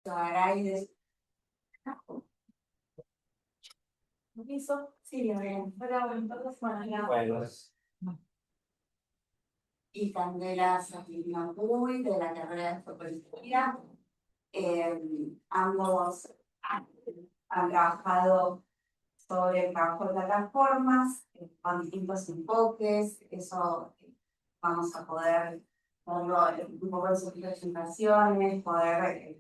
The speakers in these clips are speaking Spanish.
Garay hizo, sí, bien, bueno, y Candela Safinambuy de la carrera de fotografía. Ambos han trabajado sobre el trabajo de plataformas con distintos enfoques. Eso vamos a poder verlo un poco en sus presentaciones, poder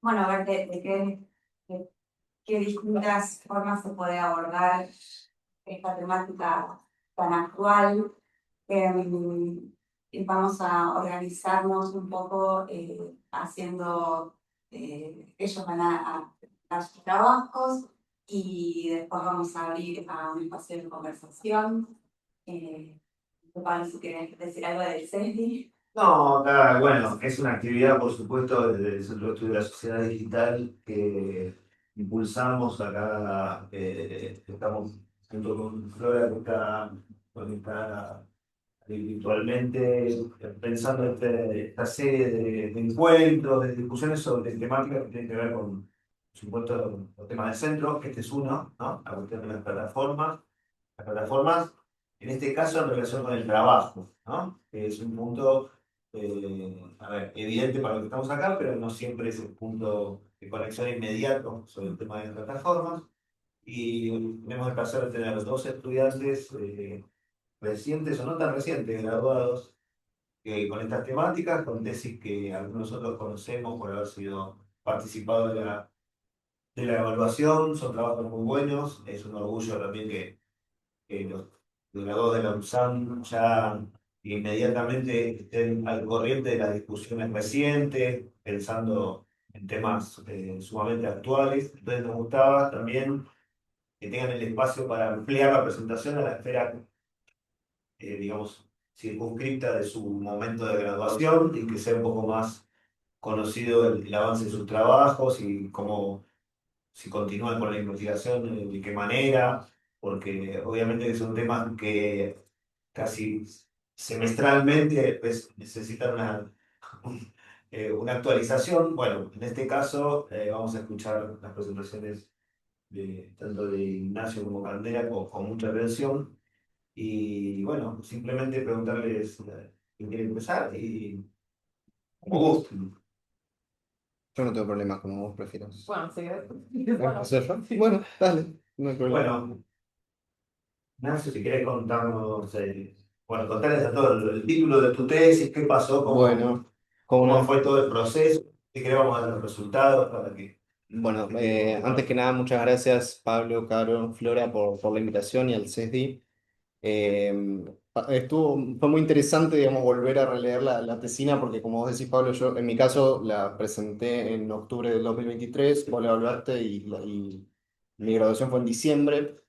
bueno, ver de qué distintas formas se puede abordar esta temática tan actual. Y vamos a organizarnos un poco haciendo, ellos van a dar sus trabajos y después vamos a abrir a un espacio de conversación. Pablo, si querés decir algo del CESDI. No, acá, bueno, es una actividad, por supuesto, del Centro de Estudio de la Sociedad Digital que impulsamos acá. Estamos junto con Flora, que está conectada virtualmente, pensando esta serie de encuentros, de discusiones sobre temáticas que tienen que ver con, por supuesto, los temas del centro. Este es uno, ¿no? La cuestión de las plataformas. Las plataformas, en este caso, en relación con el trabajo, ¿no? Que es un punto, a ver, evidente para lo que estamos acá, pero no siempre es el punto de conexión inmediato sobre el tema de las plataformas. Y tenemos el placer de tener a los dos estudiantes recientes o no tan recientes, graduados, con estas temáticas, con tesis que algunos otros conocemos por haber sido participado de la evaluación. Son trabajos muy buenos. Es un orgullo también que los graduados de la UNSAM ya inmediatamente estén al corriente de las discusiones recientes, pensando en temas sumamente actuales. Entonces nos gustaba también que tengan el espacio para ampliar la presentación a la esfera, digamos, circunscripta de su momento de graduación y que sea un poco más conocido el avance de sus trabajos y cómo, si continúan con la investigación, de qué manera, porque obviamente que son temas que casi semestralmente pues, necesitan una actualización. Bueno, en este caso vamos a escuchar las presentaciones tanto de Ignacio como Candela con mucha atención. Y bueno, simplemente preguntarles quién quiere empezar y como gusten. Yo no tengo problemas como vos prefieras. Bueno, sí, Bueno, ¿hacer yo? Bueno, dale, no hay problema. Bueno, Ignacio, si querés contarnos, bueno, contarles a todos el título de tu tesis, qué pasó, Bueno, como cómo no. fue todo el proceso, si querés vamos a dar los resultados para que la Bueno, gente quede un poco antes más. que nada, muchas gracias Pablo, Caro, Flora por la invitación y al CESDI. Fue muy interesante, digamos, volver a releer la tesina porque como vos decís, Pablo, yo en mi caso la presenté en octubre del 2023, vos la evaluaste y mi graduación fue en diciembre.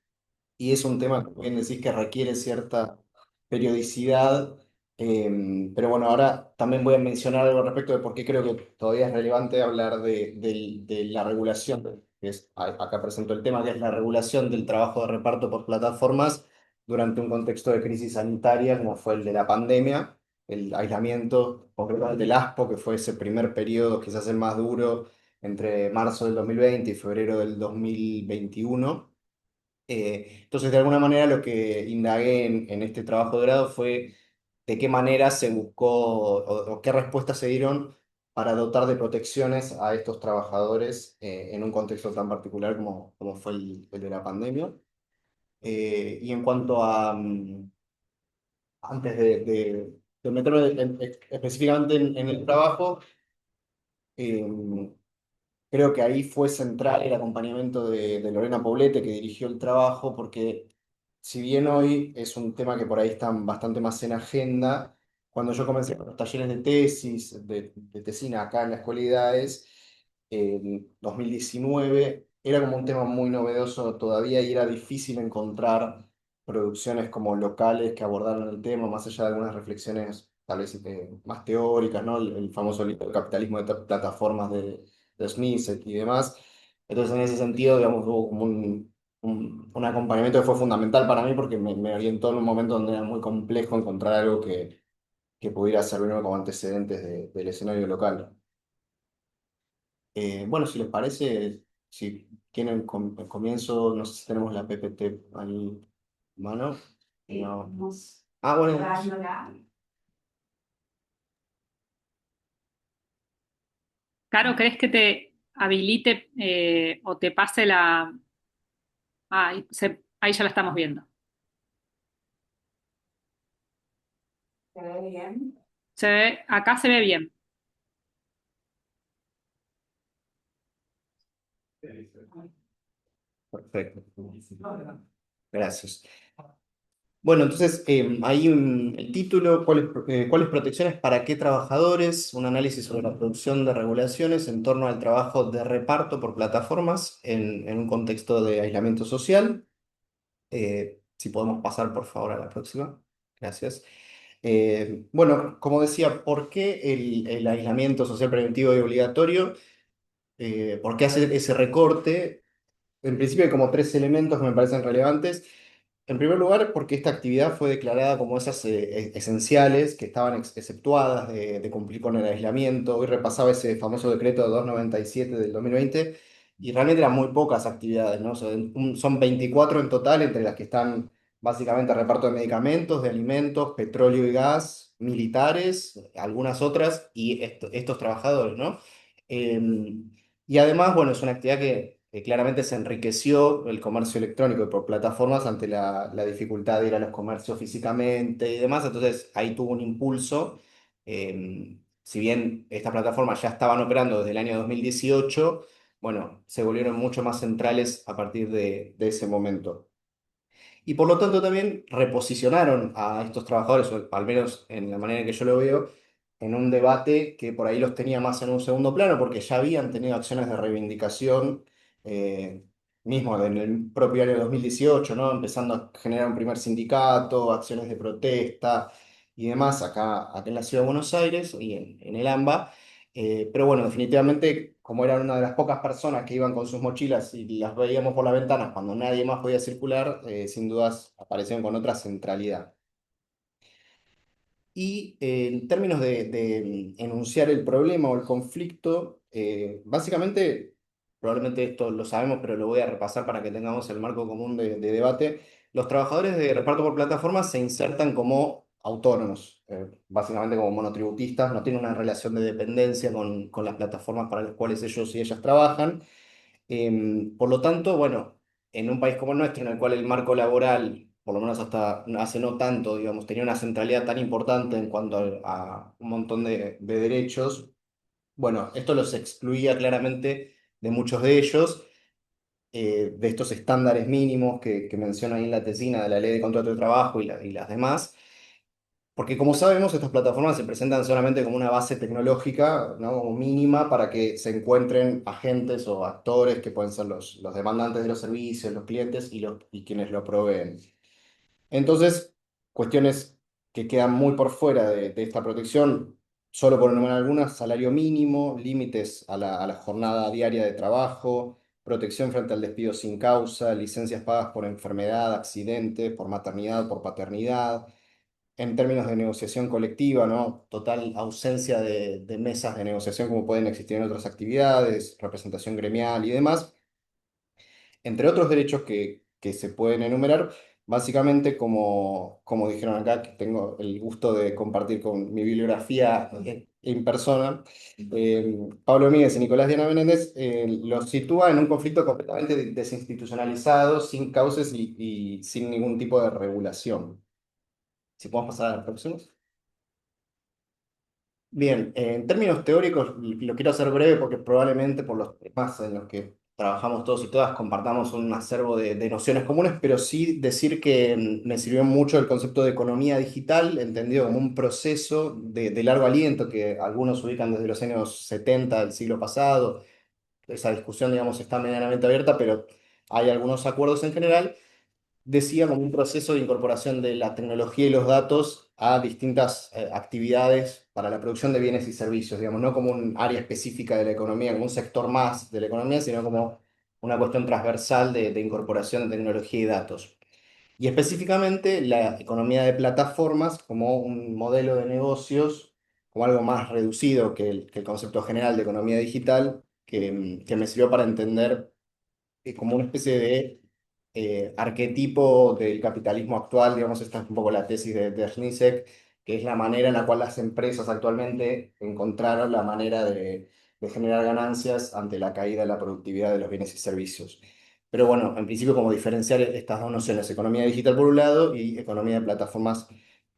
Y es un tema, como bien decís, que requiere cierta periodicidad. Pero bueno, ahora también voy a mencionar algo al respecto de por qué creo que todavía es relevante hablar de la regulación, que es, acá presento el tema, que es la regulación del trabajo de reparto por plataformas durante un contexto de crisis sanitaria como fue el de la pandemia, el aislamiento, concretamente del ASPO, que fue ese primer periodo quizás el más duro entre marzo del 2020 y febrero del 2021. Entonces, de alguna manera, lo que indagué en este trabajo de grado fue de qué manera se buscó o qué respuestas se dieron para dotar de protecciones a estos trabajadores en un contexto tan particular como fue el de la pandemia. Y en cuanto a, antes de meterme específicamente en el trabajo, eh, creo que ahí fue central el acompañamiento de Lorena Poblete, que dirigió el trabajo, porque si bien hoy es un tema que por ahí está bastante más en agenda, cuando yo comencé con los talleres de tesis, de tesina acá en la Escuela de Ideades, en 2019, era como un tema muy novedoso todavía y era difícil encontrar producciones como locales que abordaron el tema, más allá de algunas reflexiones tal vez más teóricas, ¿no? El famoso libro El capitalismo de plataformas de Smith y demás. Entonces, en ese sentido, digamos, hubo como un acompañamiento que fue fundamental para mí porque me orientó en un momento donde era muy complejo encontrar algo que pudiera servirme como antecedentes del escenario local. Bueno, si les parece, si quieren comienzo, no sé si tenemos la PPT ahí, mano. No. Vamos Ah, bueno. preparándola. Caro, ¿crees que te habilite o te pase la... Ah, ahí ya la estamos viendo. ¿Se ve bien? Acá se ve bien. Perfecto. Gracias. Bueno, entonces, ahí el título, ¿cuáles protecciones para qué trabajadores? Un análisis sobre la producción de regulaciones en torno al trabajo de reparto por plataformas en un contexto de aislamiento social. Si podemos pasar, por favor, a la próxima. Gracias. Bueno, como decía, ¿por qué el aislamiento social preventivo y obligatorio? ¿Por qué hacer ese recorte? En principio hay como tres elementos que me parecen relevantes. En primer lugar, porque esta actividad fue declarada como esas esenciales que estaban exceptuadas de cumplir con el aislamiento. Hoy repasaba ese famoso decreto 297 del 2020 y realmente eran muy pocas actividades, ¿no? Son 24 en total, entre las que están básicamente reparto de medicamentos, de alimentos, petróleo y gas, militares, algunas otras y estos trabajadores, ¿no? Y además, bueno, es una actividad que claramente se enriqueció el comercio electrónico por plataformas ante la dificultad de ir a los comercios físicamente y demás. Entonces ahí tuvo un impulso. Si bien estas plataformas ya estaban operando desde el año 2018, bueno, se volvieron mucho más centrales a partir de ese momento. Y por lo tanto también reposicionaron a estos trabajadores, o al menos en la manera en que yo lo veo, en un debate que por ahí los tenía más en un segundo plano, porque ya habían tenido acciones de reivindicación, eh, mismo en el propio año 2018, ¿no? Empezando a generar un primer sindicato, acciones de protesta y demás acá en la ciudad de Buenos Aires y en el AMBA. Pero bueno, definitivamente, como eran una de las pocas personas que iban con sus mochilas y las veíamos por la ventana cuando nadie más podía circular, sin dudas aparecieron con otra centralidad. Y en términos de enunciar el problema o el conflicto, básicamente, probablemente esto lo sabemos, pero lo voy a repasar para que tengamos el marco común de debate. Los trabajadores de reparto por plataformas se insertan como autónomos, básicamente como monotributistas, no tienen una relación de dependencia con las plataformas para las cuales ellos y ellas trabajan. Por lo tanto, bueno, en un país como el nuestro, en el cual el marco laboral, por lo menos hasta hace no tanto, digamos, tenía una centralidad tan importante en cuanto a un montón de derechos, bueno, esto los excluía claramente de muchos de ellos, de estos estándares mínimos que menciona ahí en la tesina de la Ley de Contrato de Trabajo y las demás. Porque como sabemos, estas plataformas se presentan solamente como una base tecnológica, ¿no? Como mínima para que se encuentren agentes o actores que pueden ser los demandantes de los servicios, los clientes y quienes lo proveen. Entonces, cuestiones que quedan muy por fuera de esta protección, solo por enumerar algunas: salario mínimo, límites a la jornada diaria de trabajo, protección frente al despido sin causa, licencias pagas por enfermedad, accidente, por maternidad, por paternidad. En términos de negociación colectiva, ¿no? Total ausencia de mesas de negociación como pueden existir en otras actividades, representación gremial y demás, entre otros derechos que se pueden enumerar. Básicamente, como dijeron acá, que tengo el gusto de compartir con mi bibliografía en persona, Pablo Míguez y Nicolás Diana Menéndez los sitúa en un conflicto completamente desinstitucionalizado, sin causas y sin ningún tipo de regulación. Si podemos pasar a la próxima. Bien, en términos teóricos lo quiero hacer breve porque probablemente por los temas en los que trabajamos todos y todas compartamos un acervo de nociones comunes, pero sí decir que me sirvió mucho el concepto de economía digital, entendido como un proceso de largo aliento que algunos ubican desde los años 70 del siglo pasado. Esa discusión, digamos, está medianamente abierta, pero hay algunos acuerdos en general. Decía como un proceso de incorporación de la tecnología y los datos a distintas actividades para la producción de bienes y servicios, digamos, no como un área específica de la economía, como un sector más de la economía, sino como una cuestión transversal de incorporación de tecnología y datos. Y específicamente la economía de plataformas como un modelo de negocios, como algo más reducido que el concepto general de economía digital, que me sirvió para entender como una especie de arquetipo del capitalismo actual, digamos, esta es un poco la tesis de Zizek, que es la manera en la cual las empresas actualmente encontraron la manera de generar ganancias ante la caída de la productividad de los bienes y servicios. Pero bueno, en principio como diferenciar estas dos nociones, economía digital por un lado y economía de plataformas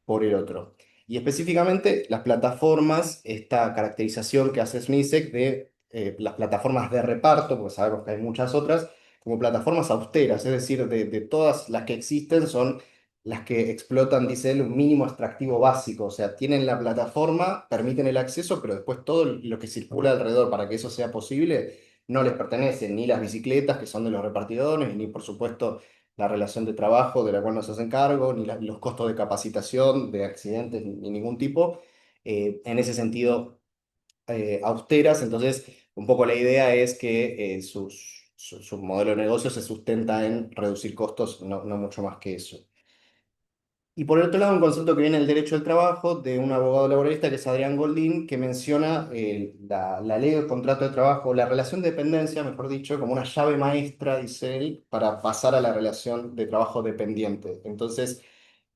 por el otro. Y específicamente las plataformas, esta caracterización que hace Zizek de las plataformas de reparto, porque sabemos que hay muchas otras, como plataformas austeras, es decir, de todas las que existen son las que explotan, dice él, un mínimo extractivo básico, o sea, tienen la plataforma, permiten el acceso, pero después todo lo que circula alrededor para que eso sea posible no les pertenece, ni las bicicletas que son de los repartidores, ni por supuesto la relación de trabajo de la cual no se hacen cargo, ni los costos de capacitación, de accidentes, ni ningún tipo. En ese sentido, austeras, entonces un poco la idea es que su modelo de negocio se sustenta en reducir costos, no mucho más que eso. Y por el otro lado, un concepto que viene del derecho del trabajo de un abogado laboralista que es Adrián Goldín, que menciona la ley del contrato de trabajo, la relación de dependencia, mejor dicho, como una llave maestra, dice él, para pasar a la relación de trabajo dependiente. Entonces,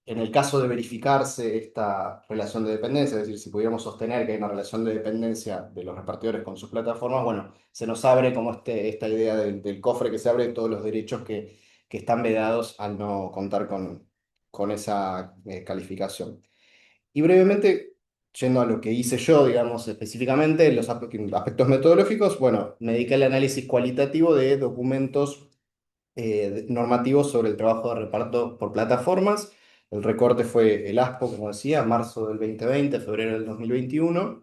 en el caso de verificarse esta relación de dependencia, es decir, si pudiéramos sostener que hay una relación de dependencia de los repartidores con sus plataformas, bueno, se nos abre como esta idea del cofre que se abre de todos los derechos que están vedados al no contar con esa calificación. Y brevemente, yendo a lo que hice yo, digamos, específicamente, los aspectos metodológicos, bueno, me dediqué al análisis cualitativo de documentos normativos sobre el trabajo de reparto por plataformas. El recorte fue el ASPO, como decía, marzo del 2020, febrero del 2021.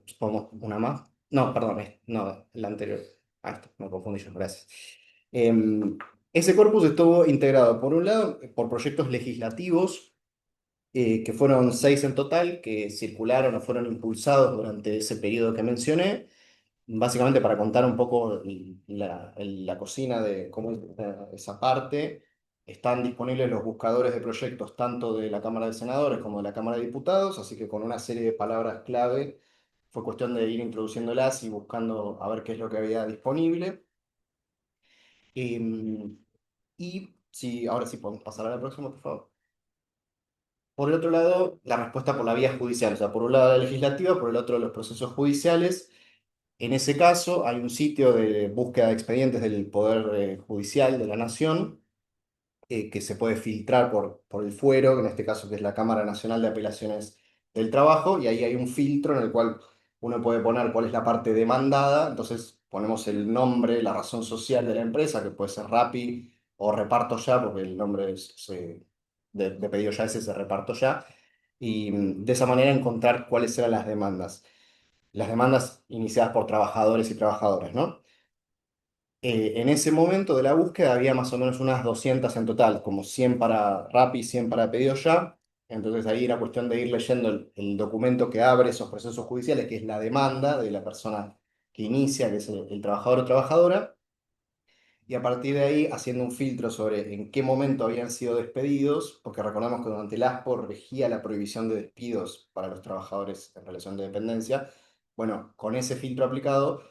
Supongamos una más. No, perdón, no, la anterior. Ah, esto, me confundí yo, gracias. Em, Ese corpus estuvo integrado, por un lado, por proyectos legislativos, que fueron 6 en total, que circularon o fueron impulsados durante ese periodo que mencioné, básicamente para contar un poco la cocina de cómo es esa parte. Están disponibles los buscadores de proyectos tanto de la Cámara de Senadores como de la Cámara de Diputados, así que con una serie de palabras clave fue cuestión de ir introduciéndolas y buscando a ver qué es lo que había disponible. Em, y si, ahora sí podemos pasar a la próxima, por favor. Por el otro lado, la respuesta por la vía judicial, o sea, por un lado la legislativa, por el otro los procesos judiciales. En ese caso, hay un sitio de búsqueda de expedientes del Poder Judicial de la Nación, que se puede filtrar por el fuero, que en este caso que es la Cámara Nacional de Apelaciones del Trabajo, y ahí hay un filtro en el cual uno puede poner cuál es la parte demandada, entonces ponemos el nombre, la razón social de la empresa, que puede ser Rappi o Reparto Ya, porque el nombre de pedido ya es ese Reparto Ya, y de esa manera encontrar cuáles eran las demandas iniciadas por trabajadores y trabajadoras, ¿no? En ese momento de la búsqueda había más o menos unas 200 en total, como 100 para Rappi, 100 para Pedido Ya. Entonces ahí era cuestión de ir leyendo el documento que abre esos procesos judiciales, que es la demanda de la persona que inicia, que es el trabajador o trabajadora, y a partir de ahí haciendo un filtro sobre en qué momento habían sido despedidos, porque recordamos que durante el ASPO regía la prohibición de despidos para los trabajadores en relación de dependencia. Bueno, con ese filtro aplicado,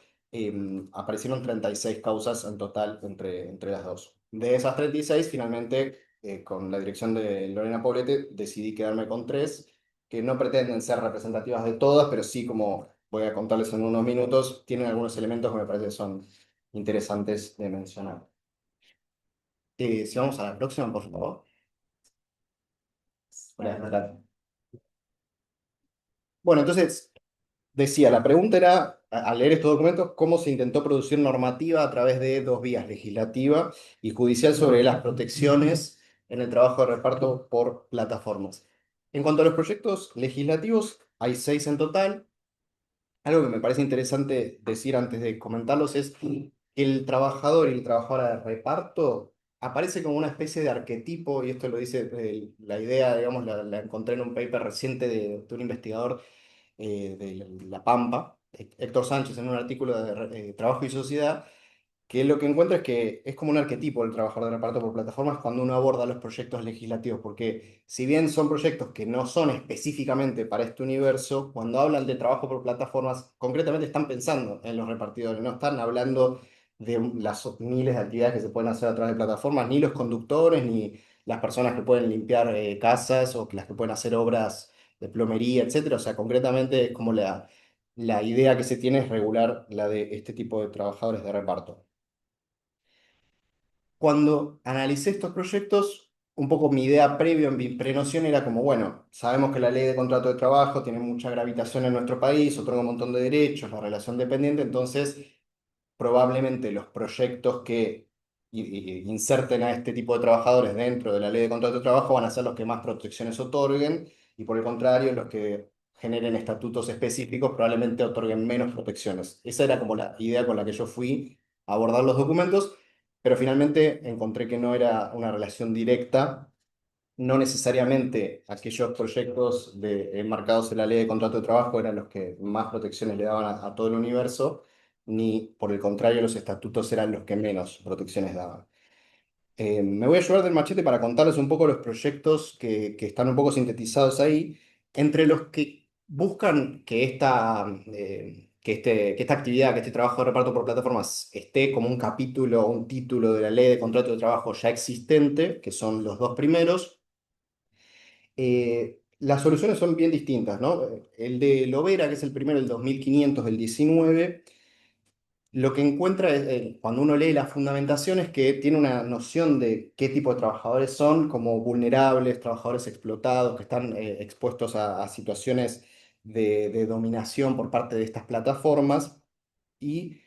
aparecieron 36 causas en total entre las dos. De esas 36, finalmente, con la dirección de Lorena Poblete, decidí quedarme con tres, que no pretenden ser representativas de todas, pero sí, como voy a contarles en unos minutos, tienen algunos elementos que me parece son interesantes de mencionar. Si vamos a la próxima, por favor. Hola. Bueno, entonces, decía, la pregunta era, al leer estos documentos, cómo se intentó producir normativa a través de dos vías, legislativa y judicial, sobre las protecciones en el trabajo de reparto por plataformas. En cuanto a los proyectos legislativos, hay 6 en total. Algo que me parece interesante decir antes de comentarlos es que el trabajador y la trabajadora de reparto aparece como una especie de arquetipo, y esto lo dice la idea, digamos, la encontré en un paper reciente de un investigador de La Pampa, Héctor Sánchez, en un artículo de Trabajo y Sociedad, que lo que encuentro es que es como un arquetipo el trabajador de reparto por plataformas cuando uno aborda los proyectos legislativos, porque si bien son proyectos que no son específicamente para este universo, cuando hablan de trabajo por plataformas, concretamente están pensando en los repartidores, no están hablando de las miles de actividades que se pueden hacer a través de plataformas, ni los conductores, ni las personas que pueden limpiar casas o las que pueden hacer obras de plomería, etcétera. O sea, concretamente es como la idea que se tiene es regular la de este tipo de trabajadores de reparto. Cuando analicé estos proyectos, un poco mi idea previa, mi prenoción era como, bueno, sabemos que la ley de contrato de trabajo tiene mucha gravitación en nuestro país, otorga un montón de derechos, la relación dependiente, entonces probablemente los proyectos que inserten a este tipo de trabajadores dentro de la ley de contrato de trabajo van a ser los que más protecciones otorguen y por el contrario, los que generen estatutos específicos probablemente otorguen menos protecciones. Esa era como la idea con la que yo fui a abordar los documentos, pero finalmente encontré que no era una relación directa. No necesariamente aquellos proyectos enmarcados en la ley de contrato de trabajo eran los que más protecciones le daban a todo el universo, ni por el contrario los estatutos eran los que menos protecciones daban. Me voy a llevar del machete para contarles un poco los proyectos que están un poco sintetizados ahí, entre los que buscan que que esta actividad, que este trabajo de reparto por plataformas esté como un capítulo o un título de la ley de contrato de trabajo ya existente, que son los dos primeros. Las soluciones son bien distintas, ¿no? El de Lovera, que es el primero, el 2500 del 19, lo que encuentra es, cuando uno lee la fundamentación es que tiene una noción de qué tipo de trabajadores son, como vulnerables, trabajadores explotados, que están expuestos a situaciones de dominación por parte de estas plataformas y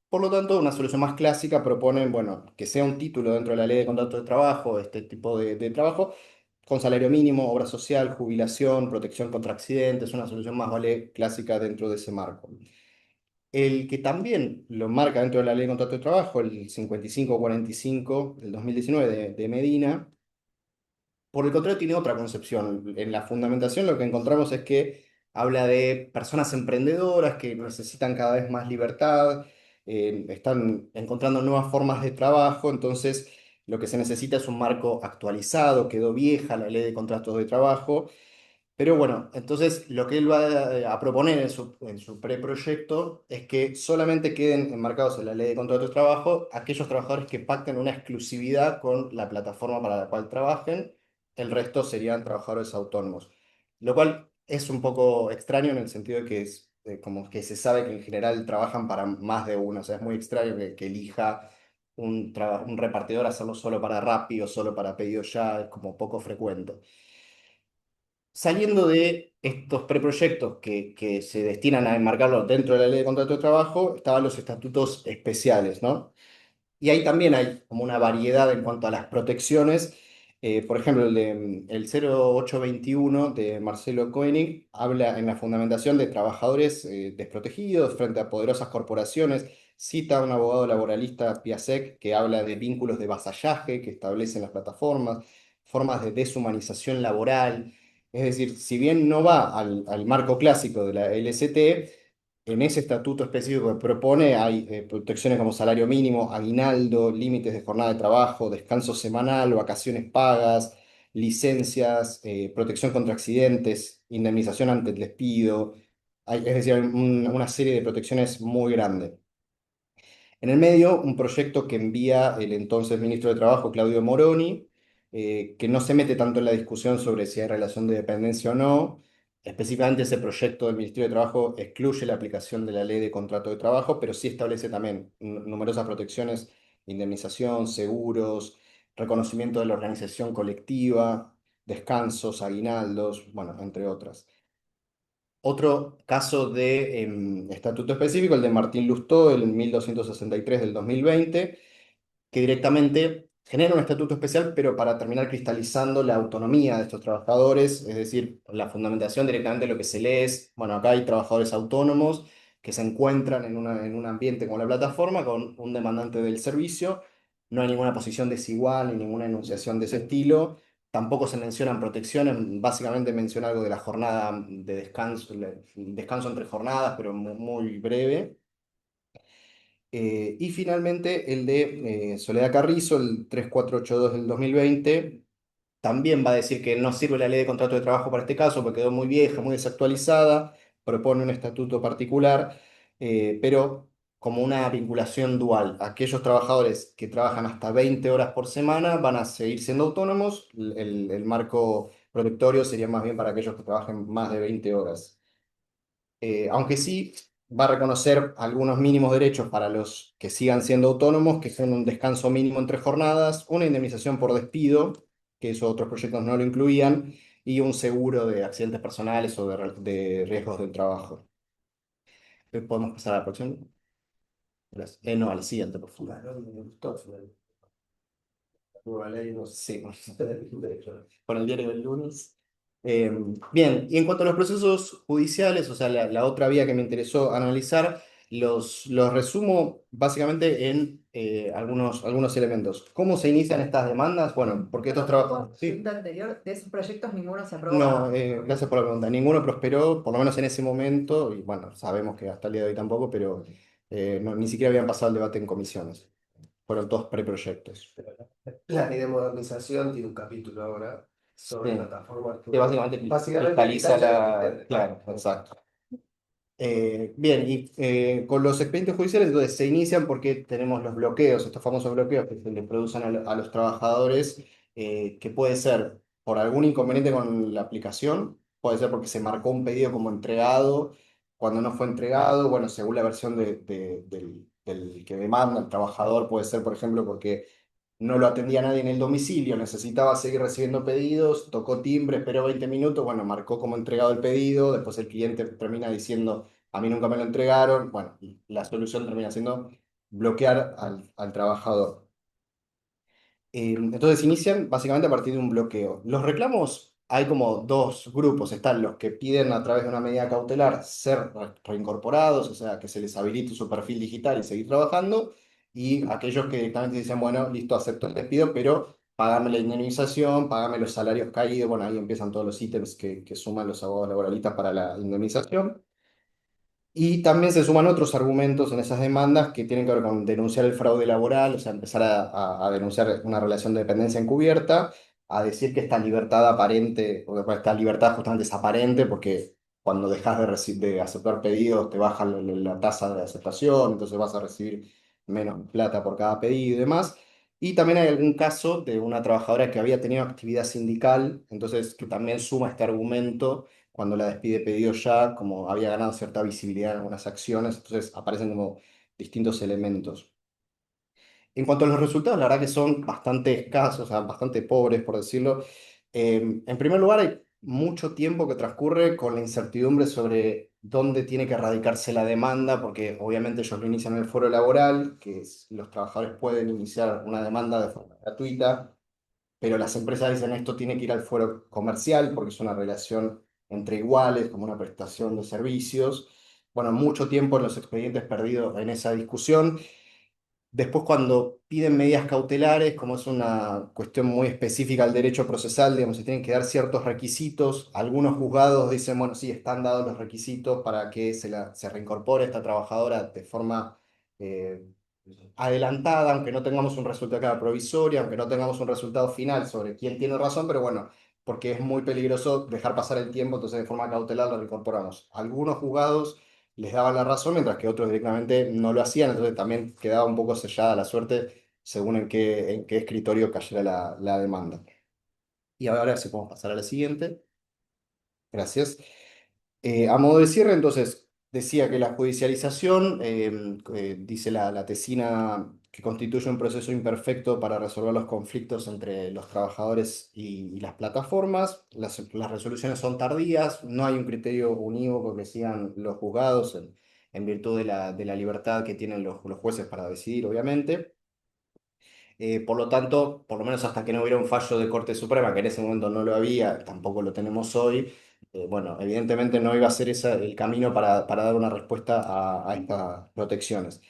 por lo tanto una solución más clásica proponen, bueno, que sea un título dentro de la ley de contrato de trabajo, este tipo de trabajo, con salario mínimo, obra social, jubilación, protección contra accidentes, una solución más vale clásica dentro de ese marco. El que también lo marca dentro de la ley de contrato de trabajo, el 5545 del 2019 de Medina, por el contrario, tiene otra concepción. En la fundamentación lo que encontramos es que habla de personas emprendedoras que necesitan cada vez más libertad, están encontrando nuevas formas de trabajo, entonces lo que se necesita es un marco actualizado, quedó vieja la ley de contratos de trabajo, pero bueno, entonces lo que él va a proponer en su preproyecto es que solamente queden enmarcados en la ley de contrato de trabajo aquellos trabajadores que pacten una exclusividad con la plataforma para la cual trabajen, el resto serían trabajadores autónomos. Lo cual es un poco extraño en el sentido de que es como que se sabe que en general trabajan para más de uno, o sea, es muy extraño que elija un repartidor hacerlo solo para Rappi o solo para pedido ya, es como poco frecuente. Saliendo de estos preproyectos que se destinan a enmarcarlos dentro de la ley de contrato de trabajo, estaban los estatutos especiales, ¿no? Y ahí también hay como una variedad en cuanto a las protecciones. Por ejemplo, el 0821 de Marcelo Koenig habla en la fundamentación de trabajadores desprotegidos frente a poderosas corporaciones. Cita a un abogado laboralista, Piasek, que habla de vínculos de vasallaje que establecen las plataformas, formas de deshumanización laboral. Es decir, si bien no va al marco clásico de la LST, en ese estatuto específico que propone hay protecciones como salario mínimo, aguinaldo, límites de jornada de trabajo, descanso semanal, vacaciones pagas, licencias, protección contra accidentes, indemnización ante el despido. Es decir, hay una serie de protecciones muy grande. En el medio, un proyecto que envía el entonces ministro de Trabajo, Claudio Moroni, que no se mete tanto en la discusión sobre si hay relación de dependencia o no. Específicamente ese proyecto del Ministerio de Trabajo excluye la aplicación de la ley de contrato de trabajo, pero sí establece también numerosas protecciones, indemnización, seguros, reconocimiento de la organización colectiva, descansos, aguinaldos, bueno, entre otras. Otro caso de estatuto específico, el de Martín Lustó, el 1263 del 2020, que directamente genera un estatuto especial, pero para terminar cristalizando la autonomía de estos trabajadores, es decir, la fundamentación directamente lo que se lee es, bueno, acá hay trabajadores autónomos que se encuentran en un ambiente como la plataforma con un demandante del servicio, no hay ninguna posición desigual ni ninguna enunciación de ese estilo. Tampoco se mencionan protecciones, básicamente menciona algo de la jornada de descanso, descanso entre jornadas, pero muy breve. Y finalmente el de Soledad Carrizo, el 3482 del 2020, también va a decir que no sirve la ley de contrato de trabajo para este caso, porque quedó muy vieja, muy desactualizada, propone un estatuto particular, pero como una vinculación dual. Aquellos trabajadores que trabajan hasta 20 horas por semana van a seguir siendo autónomos, el marco protectorio sería más bien para aquellos que trabajen más de 20 horas. Aunque sí va a reconocer algunos mínimos derechos para los que sigan siendo autónomos, que son un descanso mínimo entre jornadas, una indemnización por despido, que esos otros proyectos no lo incluían, y un seguro de accidentes personales o de riesgos del trabajo. ¿Podemos pasar a la próxima? Gracias. No, al siguiente, por favor. Nueva ley, no sé, con el diario del lunes. Bien, y en cuanto a los procesos judiciales, o sea, la otra vía que me interesó analizar, los resumo básicamente en algunos elementos. ¿Cómo se inician estas demandas? Bueno, porque estos trabajos... Sí. Pregunta anterior, de esos proyectos ninguno se aprobó. No, gracias por la pregunta. Ninguno prosperó, por lo menos en ese momento, y bueno, sabemos que hasta el día de hoy tampoco, pero ni siquiera habían pasado el debate en comisiones. Fueron todos preproyectos. La ley de modernización tiene un capítulo ahora sobre Sí. plataformas Que básicamente cristaliza la... Claro, exacto. Bien, y con los expedientes judiciales entonces se inician porque tenemos los bloqueos, estos famosos bloqueos que se le producen a los trabajadores, que puede ser por algún inconveniente con la aplicación, puede ser porque se marcó un pedido como entregado, cuando no fue entregado, bueno, según la versión del que demanda el trabajador, puede ser, por ejemplo, porque no lo atendía nadie en el domicilio, necesitaba seguir recibiendo pedidos, tocó timbre, esperó 20 minutos, bueno, marcó como entregado el pedido, después el cliente termina diciendo, a mí nunca me lo entregaron, bueno, y la solución termina siendo bloquear al trabajador. Entonces inician básicamente a partir de un bloqueo. Los reclamos, hay como dos grupos. Están los que piden a través de una medida cautelar ser reincorporados, o sea, que se les habilite su perfil digital y seguir trabajando, y aquellos que directamente dicen, bueno, listo, acepto el despido, pero págame la indemnización, págame los salarios caídos. Bueno, ahí empiezan todos los ítems que suman los abogados laboralistas para la indemnización. Y también se suman otros argumentos en esas demandas que tienen que ver con denunciar el fraude laboral, o sea, empezar a denunciar una relación de dependencia encubierta, a decir que esta libertad aparente, o que esta libertad justamente es aparente porque cuando dejas de aceptar pedidos te baja la tasa de aceptación, entonces vas a recibir menos plata por cada pedido y demás. Y también hay algún caso de una trabajadora que había tenido actividad sindical, entonces que también suma este argumento cuando la despide pedido ya, como había ganado cierta visibilidad en algunas acciones, entonces aparecen como distintos elementos. En cuanto a los resultados, la verdad que son bastante escasos, o sea, bastante pobres, por decirlo. En primer lugar, hay mucho tiempo que transcurre con la incertidumbre sobre dónde tiene que radicarse la demanda, porque obviamente ellos lo inician en el foro laboral, los trabajadores pueden iniciar una demanda de forma gratuita, pero las empresas dicen esto tiene que ir al fuero comercial porque es una relación entre iguales, como una prestación de servicios. Bueno, mucho tiempo en los expedientes perdidos en esa discusión. Después, cuando piden medidas cautelares, como es una cuestión muy específica al derecho procesal, digamos, se tienen que dar ciertos requisitos. Algunos juzgados dicen, bueno, sí, están dados los requisitos para que se reincorpore esta trabajadora de forma eh, adelantada, aunque no tengamos un resultado provisorio, aunque no tengamos un resultado final sobre quién tiene razón, pero bueno, porque es muy peligroso dejar pasar el tiempo, entonces de forma cautelar lo reincorporamos. Algunos juzgados les daban la razón, mientras que otros directamente no lo hacían, entonces también quedaba un poco sellada la suerte según en qué escritorio cayera la demanda. Y ahora sí podemos pasar a la siguiente. Gracias. A modo de cierre, entonces, decía que la judicialización, dice la tesina, que constituye un proceso imperfecto para resolver los conflictos entre los trabajadores y las plataformas. Las resoluciones son tardías, no hay un criterio unívoco que sigan los juzgados en virtud de la libertad que tienen los jueces para decidir, obviamente. Por lo tanto, por lo menos hasta que no hubiera un fallo de Corte Suprema, que en ese momento no lo había, tampoco lo tenemos hoy, bueno, evidentemente no iba a ser ese el camino para dar una respuesta a estas protecciones.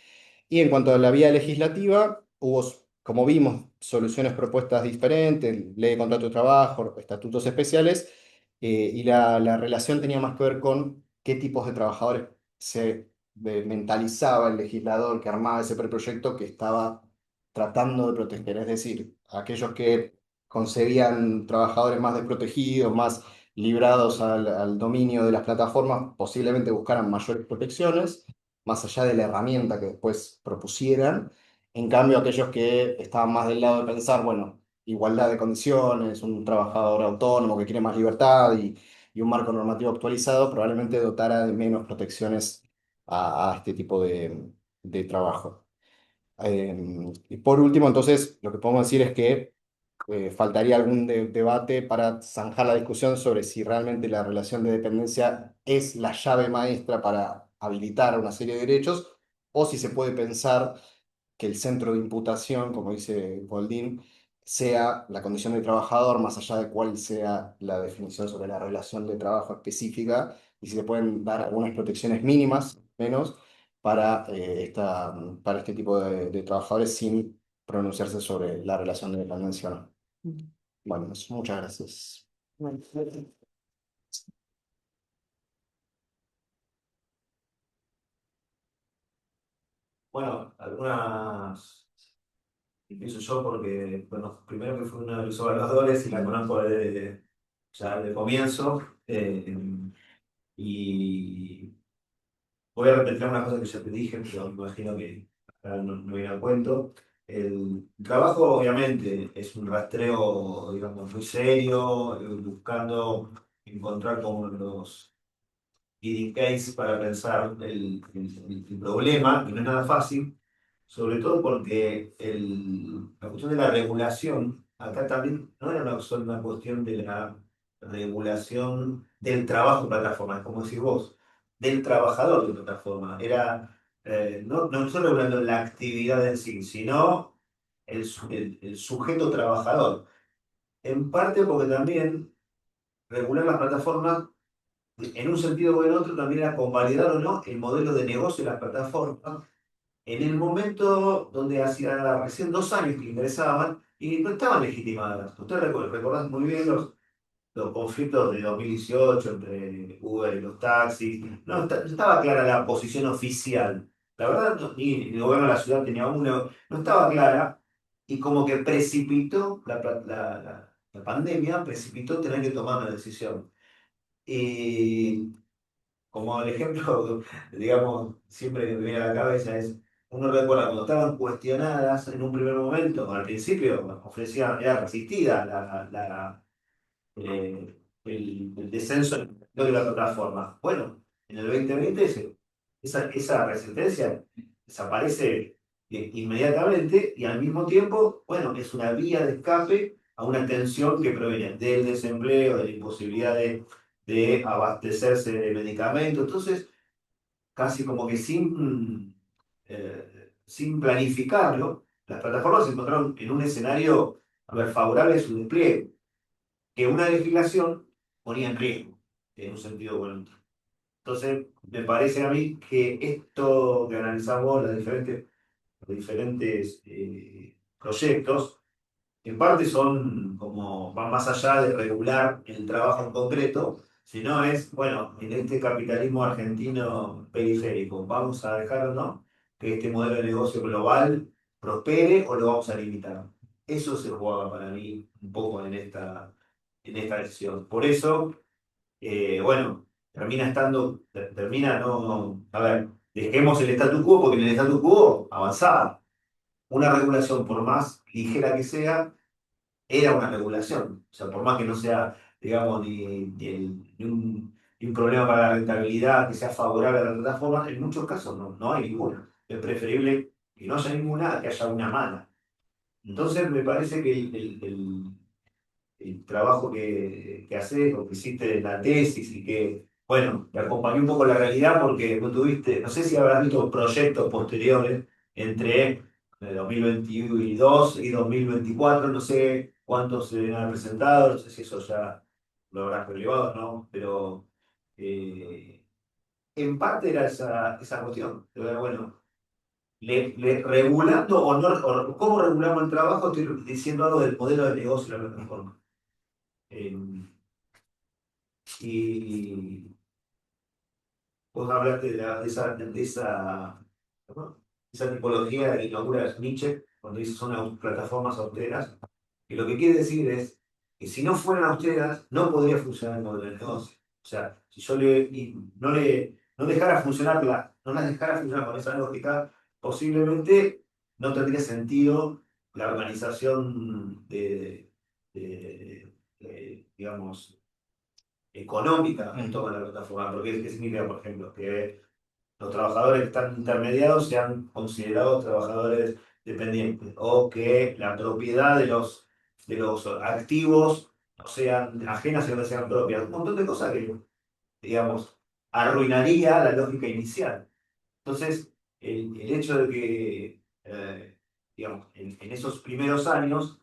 Y en cuanto a la vía legislativa, hubo, como vimos, soluciones propuestas diferentes, ley de contrato de trabajo, estatutos especiales, y la relación tenía más que ver con qué tipos de trabajadores se mentalizaba el legislador que armaba ese preproyecto que estaba tratando de proteger. Es decir, aquellos que concebían trabajadores más desprotegidos, más librados al dominio de las plataformas, posiblemente buscaran mayores protecciones, más allá de la herramienta que después propusieran. En cambio, aquellos que estaban más del lado de pensar, bueno, igualdad de condiciones, un trabajador autónomo que quiere más libertad y un marco normativo actualizado, probablemente dotara de menos protecciones a este tipo de trabajo. Y por último, entonces, lo que podemos decir es que faltaría algún debate para zanjar la discusión sobre si realmente la relación de dependencia es la llave maestra para habilitar una serie de derechos o si se puede pensar que el centro de imputación, como dice Goldín, sea la condición de trabajador, más allá de cuál sea la definición sobre la relación de trabajo específica, y si se pueden dar algunas protecciones mínimas, menos, para, para este tipo de trabajadores sin pronunciarse sobre la relación de dependencia o no. Bueno, muchas gracias. Bueno, algunas empiezo yo porque, bueno, primero que fui uno de los evaluadores y la conozco ya de comienzo. Y voy a repetir una cosa que ya te dije, pero me imagino que acá no viene al cuento. El trabajo, obviamente, es un rastreo, digamos, muy serio, buscando encontrar como los leading case para pensar el problema, que no es nada fácil, sobre todo porque la cuestión de la regulación, acá también no era solo una cuestión de la regulación del trabajo en plataforma, como decís vos, del trabajador de plataforma. Era, no solo regulando la actividad en sí, sino el sujeto trabajador. En parte porque también regular las plataformas en un sentido o en otro también era convalidar o no el modelo de negocio de las plataformas en el momento donde hacía recién 2 años que ingresaban y no estaban legitimadas. Ustedes recordán muy bien los conflictos de 2018 entre Uber y los taxis. No, no estaba clara la posición oficial. La verdad, ni el gobierno de la ciudad tenía uno, no estaba clara y como que precipitó la pandemia, precipitó tener que tomar una decisión. Y como el ejemplo, digamos, siempre que me viene a la cabeza es, uno recuerda cuando estaban cuestionadas en un primer momento, al principio ofrecían, era resistida el descenso de la plataforma. Bueno, en el 2020 esa resistencia desaparece inmediatamente y al mismo tiempo, bueno, es una vía de escape a una tensión que proviene del desempleo, de la imposibilidad de abastecerse de medicamentos. Entonces, casi como que sin planificarlo, las plataformas se encontraron en un escenario, a ver, favorable a su despliegue, que una legislación ponía en riesgo, en un sentido bueno. Entonces, me parece a mí que esto que analizamos, los diferentes proyectos, en parte son como, van más allá de regular el trabajo en concreto, sino es, bueno, en este capitalismo argentino periférico, ¿vamos a dejar o no que este modelo de negocio global prospere o lo vamos a limitar? Eso se juega para mí un poco en esta decisión. Por eso, bueno, termina no, a ver, dejemos el statu quo porque en el statu quo avanzaba. Una regulación, por más ligera que sea, era una regulación. O sea, por más que no sea, digamos, ni un problema para la rentabilidad, que sea favorable a la plataforma, en muchos casos no hay ninguna. Es preferible que no haya ninguna a que haya una mala. Entonces, me parece que el trabajo que haces o que hiciste en la tesis y que, bueno, te acompañó un poco la realidad porque no tuviste, no sé si habrás visto proyectos posteriores entre 2022 y 2024, no sé cuántos se deben haber presentado, no sé si eso ya lo habrás relevado, ¿no? Pero en parte era esa cuestión, de ver, bueno, regulando o no, o cómo regulamos el trabajo, estoy diciendo algo del modelo de negocio de la plataforma. Eh, y vos hablaste ¿no? Esa tipología de inaugura Nietzsche, cuando dice son plataformas austeras, que lo que quiere decir es que si no fueran austeras, no podría funcionar el modelo de negocio. O sea, si yo no dejara funcionarla, no las dejara funcionar con esa lógica, posiblemente no tendría sentido la organización digamos, económica en toda la plataforma. Porque es significa, por ejemplo, que los trabajadores que están intermediados sean considerados trabajadores dependientes o que la propiedad de los activos no sean ajenas, sino que sean propias. Un montón de cosas que, digamos, arruinaría la lógica inicial. Entonces, el hecho de que, digamos, en esos primeros años,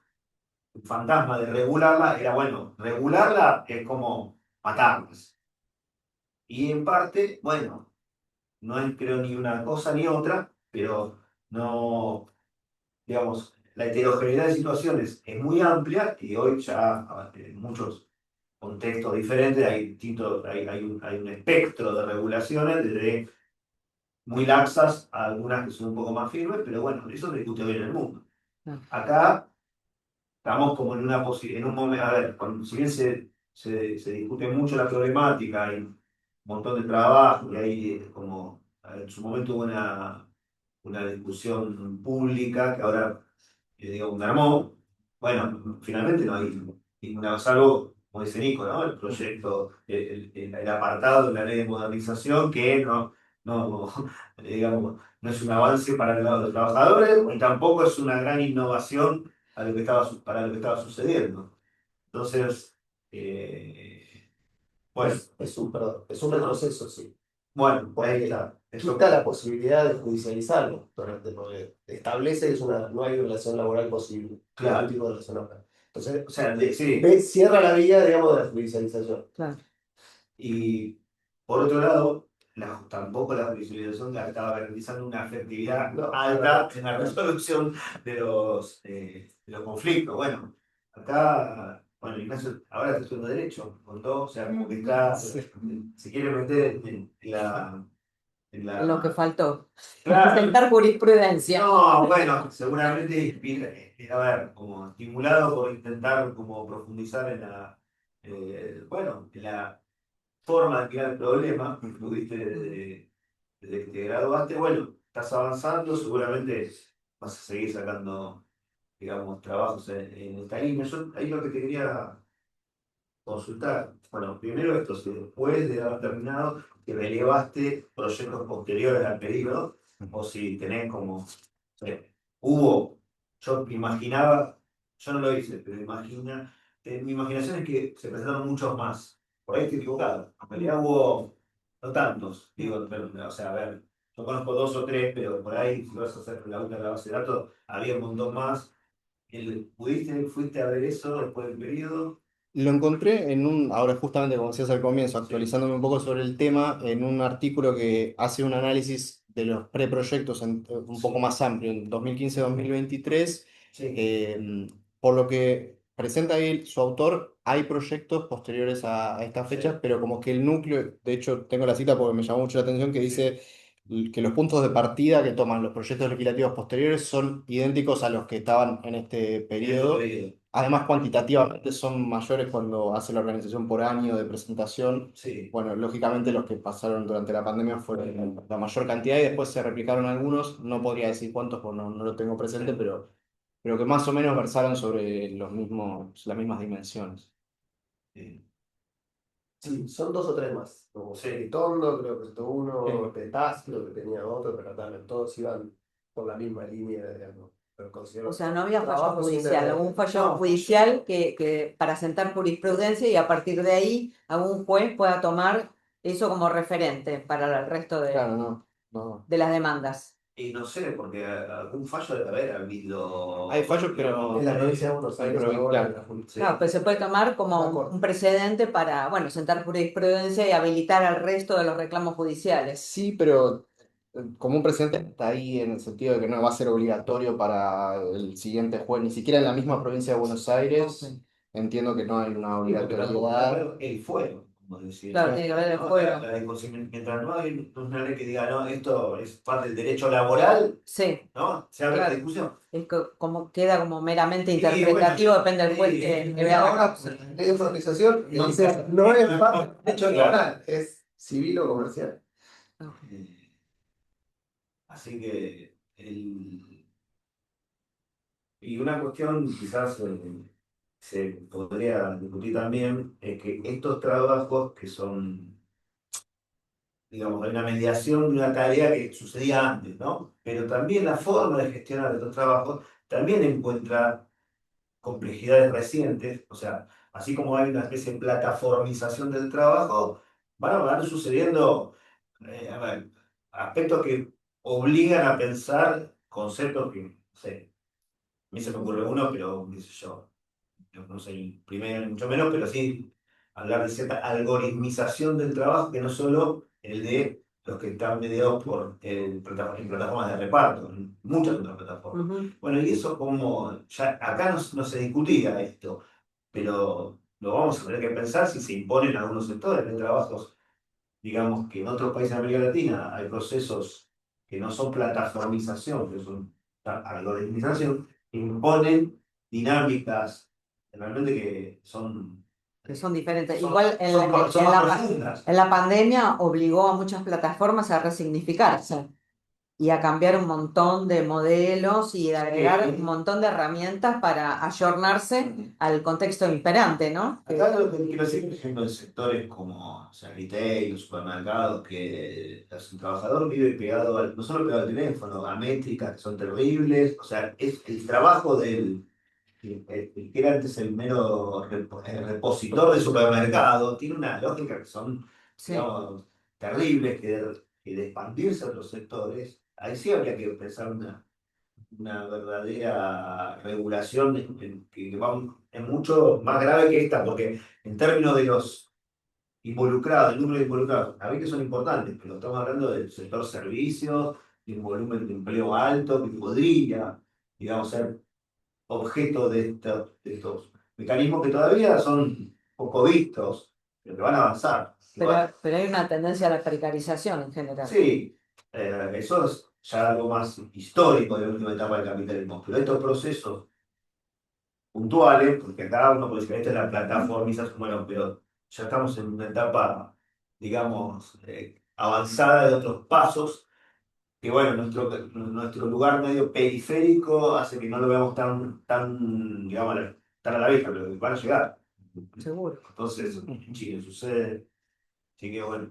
el fantasma de regularla era, bueno, regularla es como matarlas. Y en parte, bueno, no es creo ni una cosa ni otra, pero no, digamos, la heterogeneidad de situaciones es muy amplia y hoy ya en muchos contextos diferentes hay, hay un espectro de regulaciones, desde muy laxas a algunas que son un poco más firmes, pero bueno, eso se discute hoy en el mundo. Acá estamos como en una en un momento, a ver, si bien se discute mucho la problemática, hay un montón de trabajo y hay como, en su momento hubo una discusión pública que ahora, digo, mermó. Bueno, finalmente no hay ninguna, salvo, como dice Nico, ¿no? El proyecto, el apartado de la ley de modernización que no, digamos, no es un avance para el lado de los trabajadores y tampoco es una gran innovación a lo que para lo que estaba sucediendo. Entonces, bueno, Perdón, es un retroceso, sí. bueno, ahí Porque está. Eso, quita la posibilidad de judicializarlo, porque establece que no hay relación laboral posible. Claro. Ningún tipo de relación laboral. Entonces, o sea, sí. cierra la vía, digamos, de la judicialización. Claro. Y por otro lado, tampoco la judicialización estaba garantizando una efectividad alta en la resolución de los conflictos. Bueno, acá, bueno, Ignacio, ahora está estudiando Derecho, contó, o sea, como que está, se quiere meter Lo que faltó. Claro. Sentar jurisprudencia. No, bueno, seguramente, a ver, como estimulado por intentar como profundizar en bueno, en la forma de mirar el problema, que tuviste desde que te graduaste, bueno, estás avanzando, seguramente vas a seguir sacando, digamos, trabajos en esta línea. Yo ahí lo que te quería consultar, bueno, primero esto, si después de haber terminado, te relevaste proyectos posteriores al pedido, o si tenés como, hubo, yo me imaginaba, yo no lo hice, pero mi imaginación es que se presentaron muchos más. Por ahí estoy equivocado. En realidad hubo no tantos. Digo, o sea, a ver, yo conozco dos o tres, pero por ahí, si vas a hacer la última base de datos, había un montón más. ¿Fuiste a ver eso después del periodo? Lo encontré ahora justamente como decías al comienzo, actualizándome un poco sobre el tema, en un artículo que hace un análisis de los preproyectos un poco más amplio, en 2015-2023, Sí. por lo que presenta ahí su autor, hay proyectos posteriores a estas fechas, pero como que el núcleo, de hecho tengo la cita porque me llamó mucho la atención, que dice que los puntos de partida que toman los proyectos legislativos posteriores son idénticos a los que estaban en este periodo. Además, cuantitativamente son mayores cuando hace la organización por año de presentación. Sí. Bueno, lógicamente los que pasaron durante la pandemia fueron la mayor cantidad y después se replicaron algunos. No podría decir cuántos porque no lo tengo presente, pero que más o menos versaron sobre las mismas dimensiones. Sí, son dos o tres más. Como Tondo, creo que presentó uno, Petaz, creo que tenía otro, pero también todos iban por la misma línea, digamos. Pero O sea, no había fallo trabajos judicial, independientes. algún fallo No, judicial que para sentar jurisprudencia y a partir de ahí algún juez pueda tomar eso como referente para el resto Claro, no. de las demandas. Y no sé, porque algún fallo debe haber habido. Hay fallos, pero en la provincia de Buenos Aires pero, ahora, claro. en la justicia. Claro, pues se puede tomar como La Corte. un precedente para, bueno, sentar jurisprudencia y habilitar al resto de los reclamos judiciales. Sí, pero como un precedente está ahí en el sentido de que no va a ser obligatorio para el siguiente juez, ni siquiera en la misma provincia de Buenos Aires. Entiendo que no hay una Porque obligatoriedad. él fue. como decir, Claro, tiene que ver el ¿no? juego. La discusión, mientras no hay una ley que diga, no, esto es parte del derecho laboral, Sí, ¿no? Se abre la claro. discusión. Es como queda como meramente Sí, interpretativo, bueno, depende del juez sí, que Y vea. ahora, pues, la ley de formalización, dice, no es parte del derecho laboral, es civil o comercial. Eh, así que, y una cuestión quizás se podría discutir también, es que estos trabajos que son, digamos, hay una mediación de una tarea que sucedía antes, ¿no? Pero también la forma de gestionar estos trabajos también encuentra complejidades recientes, o sea, así como hay una especie de plataformización del trabajo, van sucediendo a ver, aspectos que obligan a pensar conceptos que, no sé, a mí se me ocurre uno, pero qué sé yo no soy el primero, ni mucho menos, pero sí hablar de cierta algoritmización del trabajo, que no solo el de los que están mediados por en plataformas de reparto, en muchas otras plataformas. Ujú. Bueno, y eso como, ya acá no se discutía esto, pero lo vamos a tener que pensar si se imponen algunos sectores de trabajos, digamos que en otros países de América Latina hay procesos que no son plataformización, que son algoritmización, que imponen dinámicas realmente que Que son diferentes. son, Igual son más profundas. en la pandemia obligó a muchas plataformas a resignificarse y a cambiar un montón de modelos y de agregar Sí. un montón de herramientas para ayornarse al contexto imperante, ¿no? Acá lo que quiero decir, por ejemplo, en sectores como o sea, retail, los supermercados, que el trabajador vive pegado no solo pegado al teléfono, a métricas que son terribles, o sea, es el trabajo el que era antes el mero el repositor de supermercado, tiene una lógica que son, Sí. digamos, terribles, que de expandirse a otros sectores, ahí sí habría que pensar una verdadera regulación que es mucho más grave que esta, porque en términos de los involucrados, el número de involucrados, a ver que son importantes, pero estamos hablando del sector servicios, de un volumen de empleo alto que podría, digamos, ser objeto de estos mecanismos que todavía son poco vistos, pero que van a avanzar. Pero hay una tendencia a la precarización en general. Sí, eso es ya algo más histórico de la última etapa del capitalismo, pero estos procesos puntuales, porque acá uno puede decir, esta es la plataformización, bueno, pero ya estamos en una etapa, digamos, avanzada de otros pasos, que bueno, nuestro lugar medio periférico hace que no lo veamos digamos, tan a la vista, pero van a llegar. Seguro. Entonces, sí, sucede, sí que bueno.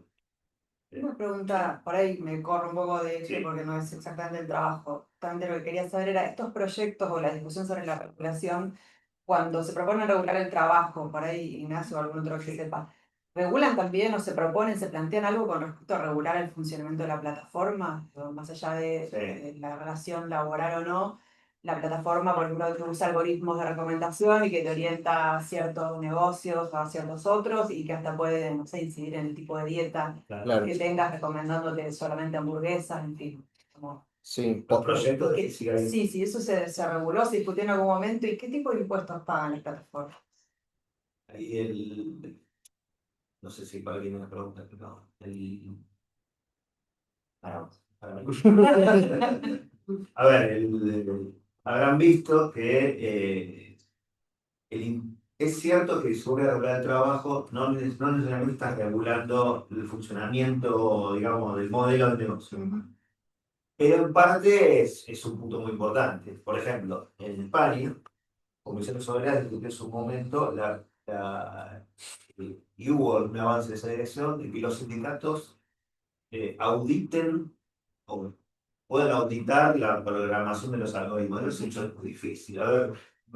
Una pregunta, por ahí me corro un poco de eje Sí. porque no es exactamente el trabajo. También lo que quería saber era estos proyectos o la discusión sobre la regulación, cuando se propone regular el trabajo, por ahí Ignacio o algún otro que sepa, ¿regulan también o se proponen, se plantean algo con respecto a regular el funcionamiento de la plataforma? O más allá de la relación laboral o no, la plataforma, por ejemplo, que usa algoritmos de recomendación y que te orienta a ciertos negocios o a ciertos otros y que hasta puede, no sé, incidir en el tipo de dieta Claro. que tengas recomendándote solamente hamburguesas, en fin. Sí, Los proyectos de Sí, sí, eso se reguló, se discutió en algún momento. ¿Y qué tipo de impuestos pagan las plataformas? ahí no sé si para alguien me pregunta, pero para mí. A ver, habrán visto que es cierto que sobre regular el trabajo no necesariamente está regulando el funcionamiento, digamos, del modelo de negocio. Pero en parte es un punto muy importante. Por ejemplo, en España, Comisiones Obreras discutió en su momento y hubo un avance en esa dirección de que los sindicatos auditen o puedan auditar la programación de los algoritmos. Eso es muy difícil. A ver,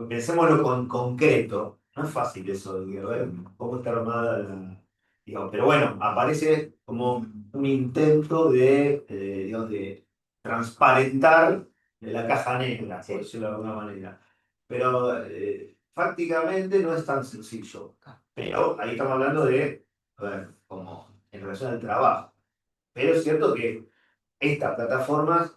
pensémoslo con concreto. No es fácil eso, de a ver cómo está armada digamos, pero bueno, aparece como un intento digamos, de transparentar la caja negra, por decirlo de alguna manera. Pero prácticamente no es tan sencillo. Pero ahí estamos hablando a ver, como en relación al trabajo. Pero es cierto que estas plataformas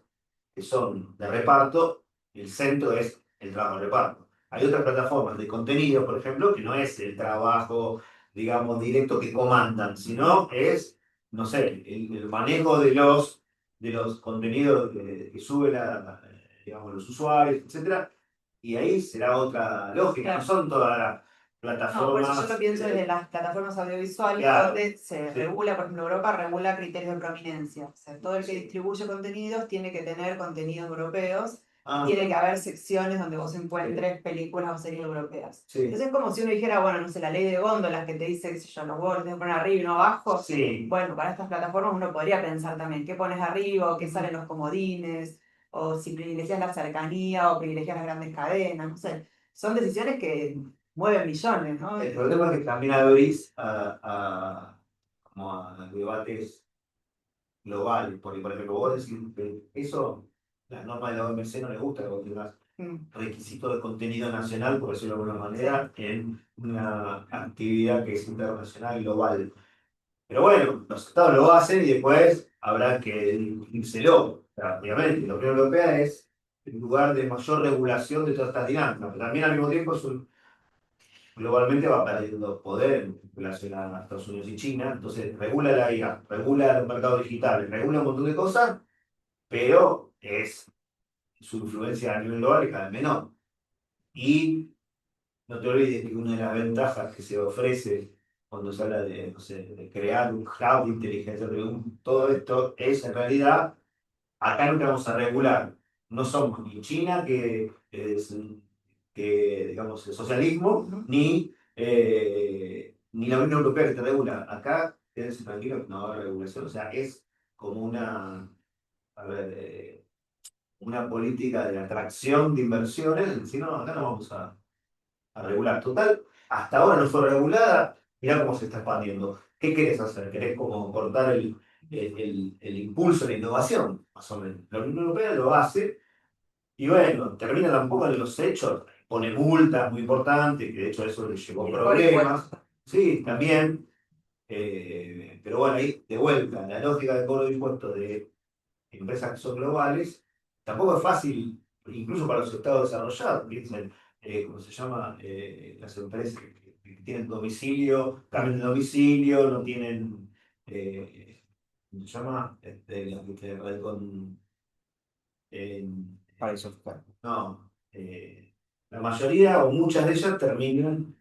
que son de reparto, el centro es el trabajo de reparto. Hay otras plataformas de contenido, por ejemplo, que no es el trabajo digamos, directo que comandan, sino es, no sé, el manejo de los contenidos que suben digamos, los usuarios, etcétera, y ahí será otra lógica, no Claro. son todas las No, por eso plataformas. yo lo pienso desde las plataformas audiovisuales, Claro, donde se sí. regula, por ejemplo, Europa regula criterios de prominencia. O sea, todo el que Sí. distribuye contenidos tiene que tener contenidos europeos. Ah, Tiene que haber secciones donde vos encuentres películas o series europeas. sí. Entonces es como si uno dijera, bueno, no sé, la ley de góndolas que te dice, qué sé yo, los huevos los tenés que poner arriba y no abajo. Sí. Bueno, para estas plataformas uno podría pensar también qué pones arriba o qué salen los comodines, o si privilegias la cercanía o privilegias las grandes cadenas, no sé. Son decisiones que mueven millones, ¿no? El problema es que también abrís como a debates globales, porque por ejemplo vos decís que eso, las normas de la OMC no les gusta que vos tengas Mm. requisitos de contenido nacional, por decirlo de alguna manera, en una actividad que es internacional global. Pero bueno, los estados lo hacen y después habrá que dírselo. O sea, obviamente, la Unión Europea es el lugar de mayor regulación de todas estas dinámicas, pero también al mismo tiempo globalmente va perdiendo poder en relación a Estados Unidos y China, entonces regula la IA, regula los mercados digitales, regula un montón de cosas, pero su influencia a nivel global es cada vez menor. Y no te olvides que una de las ventajas que se ofrece cuando se habla de, no sé, de crear un hub de inteligencia, todo esto es en realidad, acá no te vamos a regular. No somos ni China, que es digamos, el socialismo, ni la Unión Europea que te regula. Acá, quédense tranquilos que no va a haber regulación. O sea, es como a ver, una política de atracción de inversiones. Si no, acá no vamos a regular. Total, hasta ahora no fue regulada, mirá cómo se está expandiendo. ¿Qué querés hacer? ¿Querés como cortar el impulso de la innovación? Más o menos. La Unión Europea lo hace y bueno, termina tampoco en los hechos, pone multas muy importantes, que de hecho eso le llevó Y le pone problemas. Sí, también. Pero bueno, ahí de vuelta, la lógica de cobro de impuestos de empresas que son globales, tampoco es fácil, incluso para los estados desarrollados. Piensen, ¿cómo se llama? Las empresas que tienen domicilio, cambian de domicilio, no tienen, ¿cómo se llama? Red con, Paraíso fiscal. no, la mayoría o muchas de ellas terminan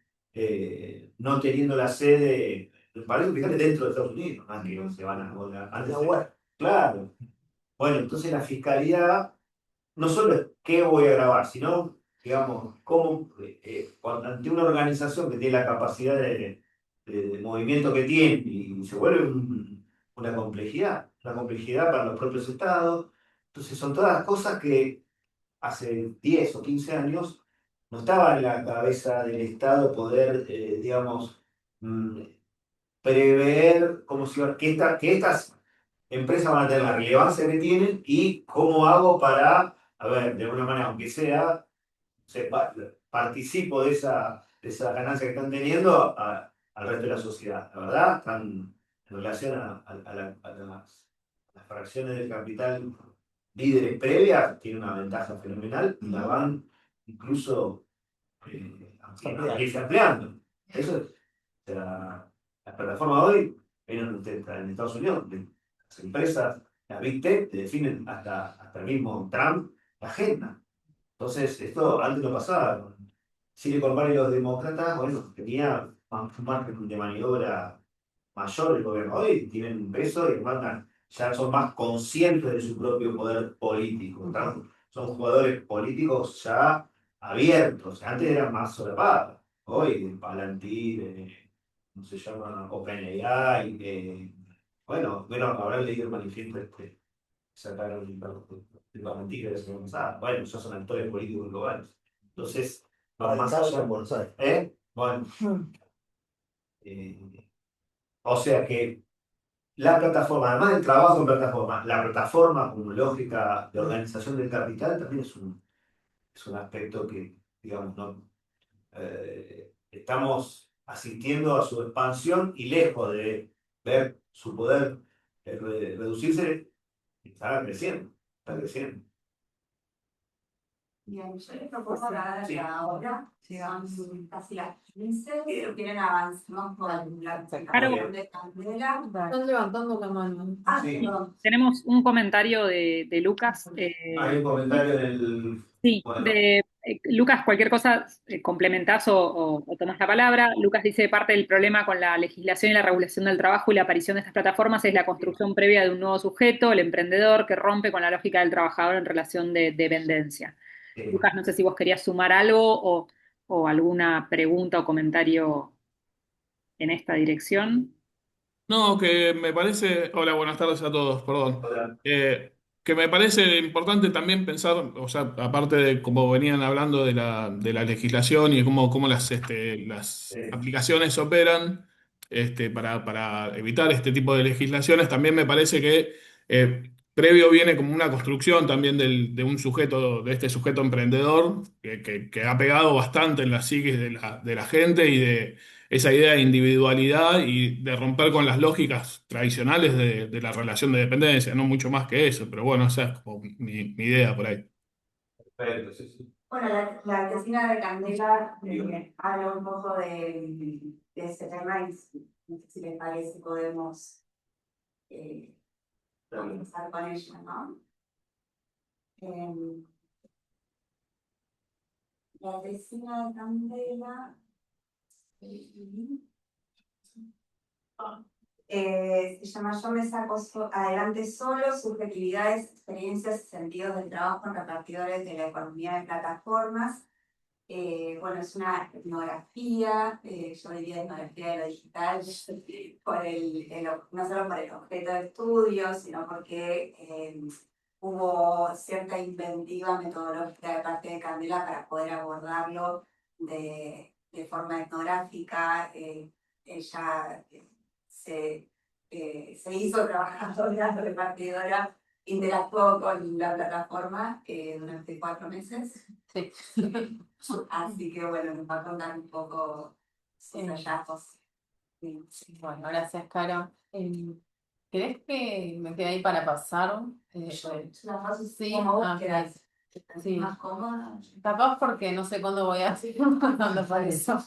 no teniendo la sede, parece fíjate dentro de Estados Unidos, más que se van antes claro. Bueno, entonces la fiscalidad no solo es qué voy a grabar, sino, digamos, cómo ante una organización que tiene la capacidad de movimiento que tiene y se vuelve una complejidad para los propios estados. Entonces son todas cosas que hace 10 o 15 años no estaba en la cabeza del Estado poder, digamos, mm, prever cómo se iba, que estas empresas van a tener la relevancia que tienen y cómo hago para, a ver, de alguna manera, aunque sea, participo de esa ganancia que están teniendo al resto de la sociedad. La verdad, están en relación las fracciones del capital líderes previas, tienen una ventaja fenomenal, y la van incluso ampliando. Eso es, o sea, las plataformas hoy en Estados Unidos, las empresas, las Big Tech, te definen hasta el mismo Trump la agenda. Entonces, esto antes no pasaba. Con Silicon Valley y los demócratas, bueno, tenía un margen de maniobra mayor el gobierno. Hoy tienen un peso y ya son más conscientes de su propio poder político. Son jugadores políticos ya abiertos. Antes eran más solapados. Hoy, Palantir, ¿cómo se llama? OpenAI. Bueno, habrán leído el manifiesto este. Sacaron el Palantir la semana pasada. Bueno, ya son actores políticos globales. Entonces, vamos más allá. En Buenos Aires. Bueno. O sea que la plataforma, además del trabajo en plataforma, la plataforma como lógica de organización del capital también es un aspecto que, digamos, no, estamos asistiendo a su expansión y lejos de ver su poder reducirse, está creciendo, está creciendo. Bien, yo les propongo la hora, son casi las 15, si quieren avancemos con la presentación de Candela. Están levantando la mano. Sí. Perdón. Tenemos un comentario de Lucas. Hay un comentario del... Sí, Bueno, Lucas, cualquier cosa complementás o tomás la palabra. Lucas dice, parte del problema con la legislación y la regulación del trabajo y la aparición de estas plataformas es la construcción previa de un nuevo sujeto, el emprendedor, que rompe con la lógica del trabajador en relación de dependencia. Lucas, no sé si vos querías sumar algo o alguna pregunta o comentario en esta dirección. No, que me parece, hola, buenas tardes a todos, perdón. hola. Que me parece importante también pensar, o sea, aparte de cómo venían hablando de la legislación y de cómo las aplicaciones operan, para evitar este tipo de legislaciones, también me parece que previo viene como una construcción también de un sujeto, de este sujeto emprendedor, que ha pegado bastante en la psiquis de la gente y de esa idea de individualidad y de romper con las lógicas tradicionales de la relación de dependencia, no mucho más que eso, pero bueno, esa es como mi idea por ahí. Perfecto, sí, sí. Bueno, la tesina de Candela habla un poco de ese tema y no sé si les parece podemos comenzar con ella, ¿no? Em, la tesina de Candela se llama Yo me saco adelante solo, subjetividades, experiencias y sentidos del trabajo en repartidores de la economía de plataformas. Bueno, es una etnografía, yo diría etnografía de lo digital, no solo por el objeto de estudio, sino porque hubo cierta inventiva metodológica de parte de Candela para poder abordarlo de forma etnográfica. Ella se hizo trabajadora, repartidora, interactuó con la plataforma durante 4 meses. Sí. Así que bueno, nos va a contar un poco sus hallazgos. Sí. Bueno, gracias, Caro. ¿Querés que me quede ahí para pasar? La paso Sí, como vos ah, quieras. sí. Más cómoda. Capaz porque no sé cuándo voy a hacer cuando para eso.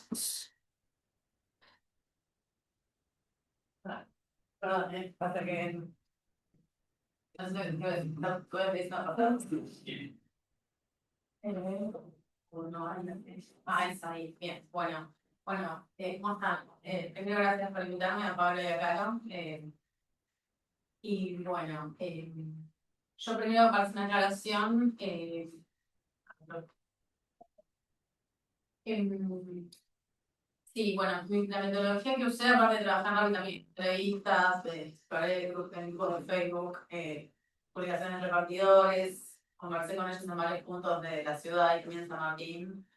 Perdón, pasa que no sé, no puedo decir nada. Es ahí, bien, bueno, ¿cómo están? Primero gracias por invitarme a Pablo y a Caro. Y bueno, yo primero para hacer una aclaración, sí, bueno, la metodología que usé, aparte de trabajar también entrevistas, exploré grupos de Facebook, publicaciones de repartidores, conversé con ellos en varios puntos de la ciudad y también en San Martín,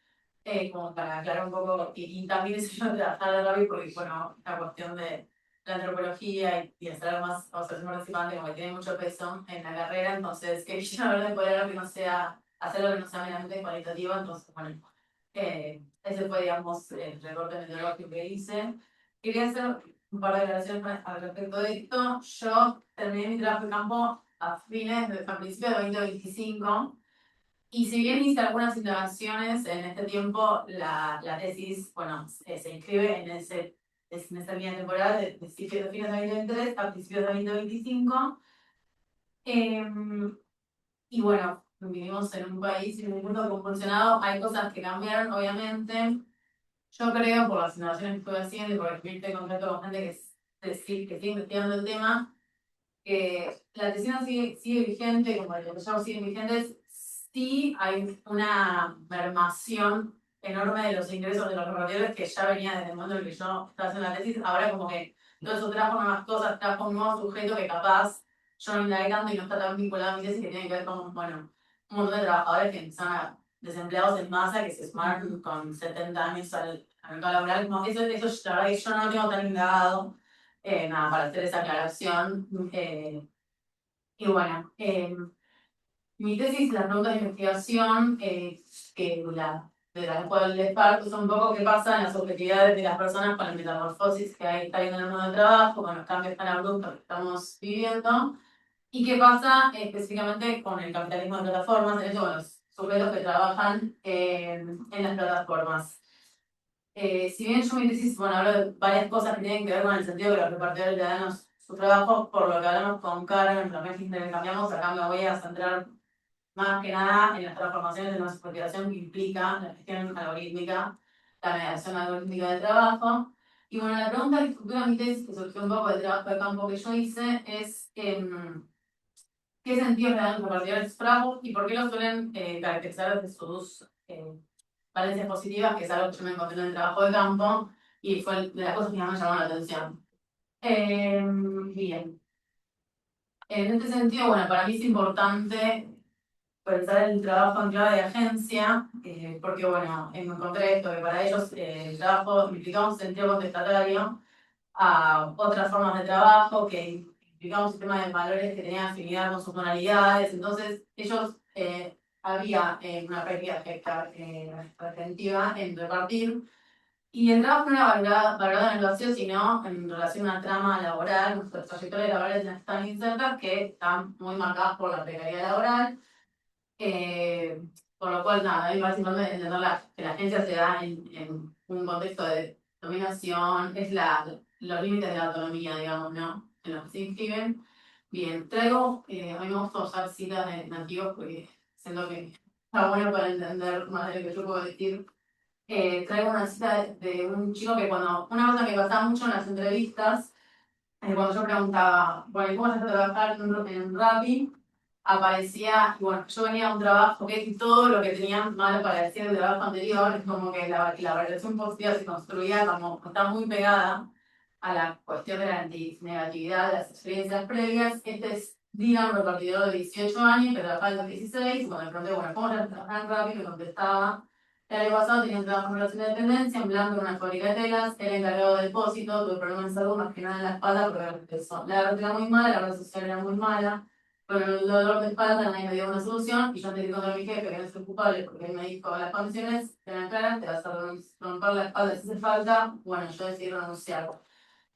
como para aclarar un poco, y también eso yo trabajar de Rabi, porque bueno, la cuestión de la antropología y hacer algo más, o sea, ser un participante como que tiene mucho peso en la carrera, entonces quería ver de poder algo que no sea, hacer algo que no sea meramente cualitativo, entonces bueno. Ese fue, digamos, el recorte metodológico que hice. Quería hacer un par de declaraciones al respecto de esto. Yo terminé mi trabajo de campo a principios de 2025. Y si bien hice algunas intervenciones en este tiempo, la tesis, bueno, se inscribe en esa línea temporal de fines de 2023 a principios de 2025. Y bueno, vivimos en un país y en un mundo convulsionado, hay cosas que cambiaron, obviamente. Yo creo, por las innovaciones que estuve haciendo y por el contacto con gente que sigue investigando el tema, que la tesina sigue vigente, como el desarrollo siguen vigentes, sí hay una mermación enorme de los ingresos de los repartidores que ya venía desde el momento en el que yo estaba haciendo la tesis, ahora como que todo eso trajo nuevas cosas, trajo un nuevo sujeto que capaz yo no indagué tanto y no está tan vinculado a mi tesis, que tiene que ver con, bueno, un montón de trabajadores que empezaron desempleados en masa, que se sumaron con 70 años al mercado laboral, como eso la verdad que yo no lo tengo tan indagado, nada, para hacer esa aclaración. Y bueno, mi tesis, las preguntas de investigación, de la cual les parto, son un poco qué pasa en las subjetividades de las personas con la metamorfosis que hay, está habiendo en el mundo del trabajo, con los cambios tan abruptos que estamos viviendo, y qué pasa específicamente con el capitalismo de plataformas, en esto con los sujetos que trabajan en las plataformas. Si bien yo en mi tesis, bueno, hablo de varias cosas que tienen que ver con el sentido que los repartidores le dan su trabajo, por lo que hablamos con Karen, en la que intercambiamos, acá me voy a centrar más que nada en las transformaciones de nuestra supervisación que implica la gestión algorítmica, la mediación algorítmica de trabajo. Y bueno, la pregunta que estructura mi tesis, que surgió un poco del trabajo de campo que yo hice, es qué sentido le dan los repartidores de sus trabajos y por qué los suelen caracterizar desde sus valencias positivas, que es algo que yo me encontré en el trabajo de campo y fue de las cosas que más me llamaron la atención. Bien. En este sentido, bueno, para mí es importante pensar el trabajo en clave de agencia, porque bueno, me encontré esto, que para ellos el trabajo implicaba un sentido contestatario a otras formas de trabajo, que implicaba un sistema de valores que tenía afinidad con sus tonalidades, entonces ellos había una práctica retentiva en repartir, y el trabajo no era valorado en el vacío, sino en relación a una trama laboral, nuestras trayectorias laborales están insertas, que están muy marcadas por la precariedad laboral. Por lo cual, nada, a mí me parece importante entender que la agencia se da en un contexto de dominación, es los límites de la autonomía, digamos, ¿no? En los que se inscriben. Bien, traigo, a mí me gusta usar citas de nativos porque siento que está bueno para entender más de lo que yo puedo decir. Traigo una cita de un chico que una cosa que pasaba mucho en las entrevistas, cuando yo preguntaba, bueno, ¿cómo se hace trabajar en Rappi? Aparecía, y bueno, yo venía a un trabajo que todo lo que tenía malo para decir del trabajo anterior, es como que la valoración positiva se construía como, está muy pegada a la cuestión de la negatividad de las experiencias previas. Este es Dylan, un repartidor de 18 años, que trabajaba en los 16, cuando le pregunté, bueno, ¿cómo trabajar en Rappi? Me contestaba, el año pasado tenía un trabajo en relación de dependencia, en blanco en una fábrica de telas, era encargado de depósito, tuve problemas de salud, más que nada en la espalda, porque la red era muy mala, la red social era muy mala. Con el dolor de espalda nadie me dio una solución y yo antes de contra mi jefe, que no soy culpable porque él me dijo las condiciones eran claras, te vas a romper la espalda si hace falta, bueno, yo decidí renunciar.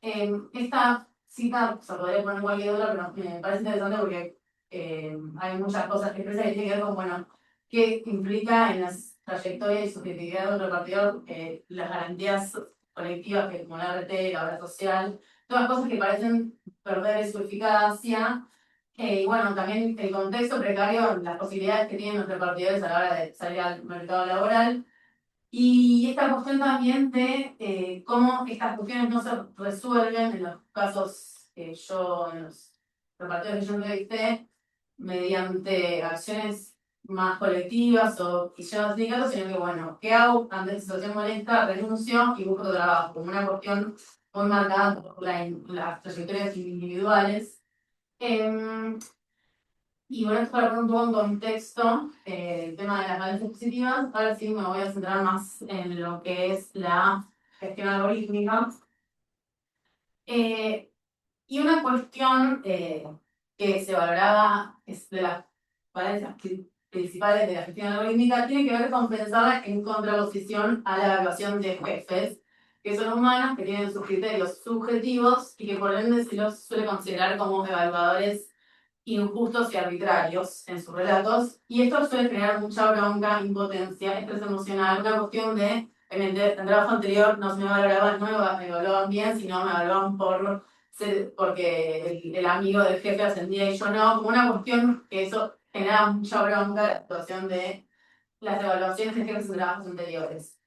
Esta cita se podría poner cualquier otra, pero me parece interesante porque hay muchas cosas que expresa que tienen que ver con, bueno, qué implica en las trayectorias y subjetividad de un repartidor las garantías colectivas que como la RT, la obra social, todas cosas que parecen perder su eficacia. Y bueno, también el contexto precario, las posibilidades que tienen los repartidores a la hora de salir al mercado laboral. Y esta cuestión también de cómo estas cuestiones no se resuelven en los casos que en los repartidores que yo entrevisté, mediante acciones más colectivas o quizás sindicatos, sino que bueno, ¿qué hago ante esta situación molesta? Renuncio y busco trabajo, como una cuestión muy marcada por las trayectorias individuales. Y bueno, esto para poner un poco en contexto el tema de las valencias positivas, ahora sí me voy a centrar más en lo que es la gestión algorítmica. Y una cuestión que se valoraba es de las valencias principales de la gestión algorítmica tiene que ver con pensarla en contraposición a la evaluación de jefes, que son humanos, que tienen sus criterios subjetivos y que por ende se los suele considerar como evaluadores injustos y arbitrarios en sus relatos, y esto suele generar mucha bronca, impotencia, estrés emocional, una cuestión de, en el trabajo anterior no se me valoraban, no me evaluaban bien, sino me evaluaban porque el amigo del jefe ascendía y yo no, como una cuestión que eso genera mucha bronca, la situación de las evaluaciones de jefes en trabajos anteriores.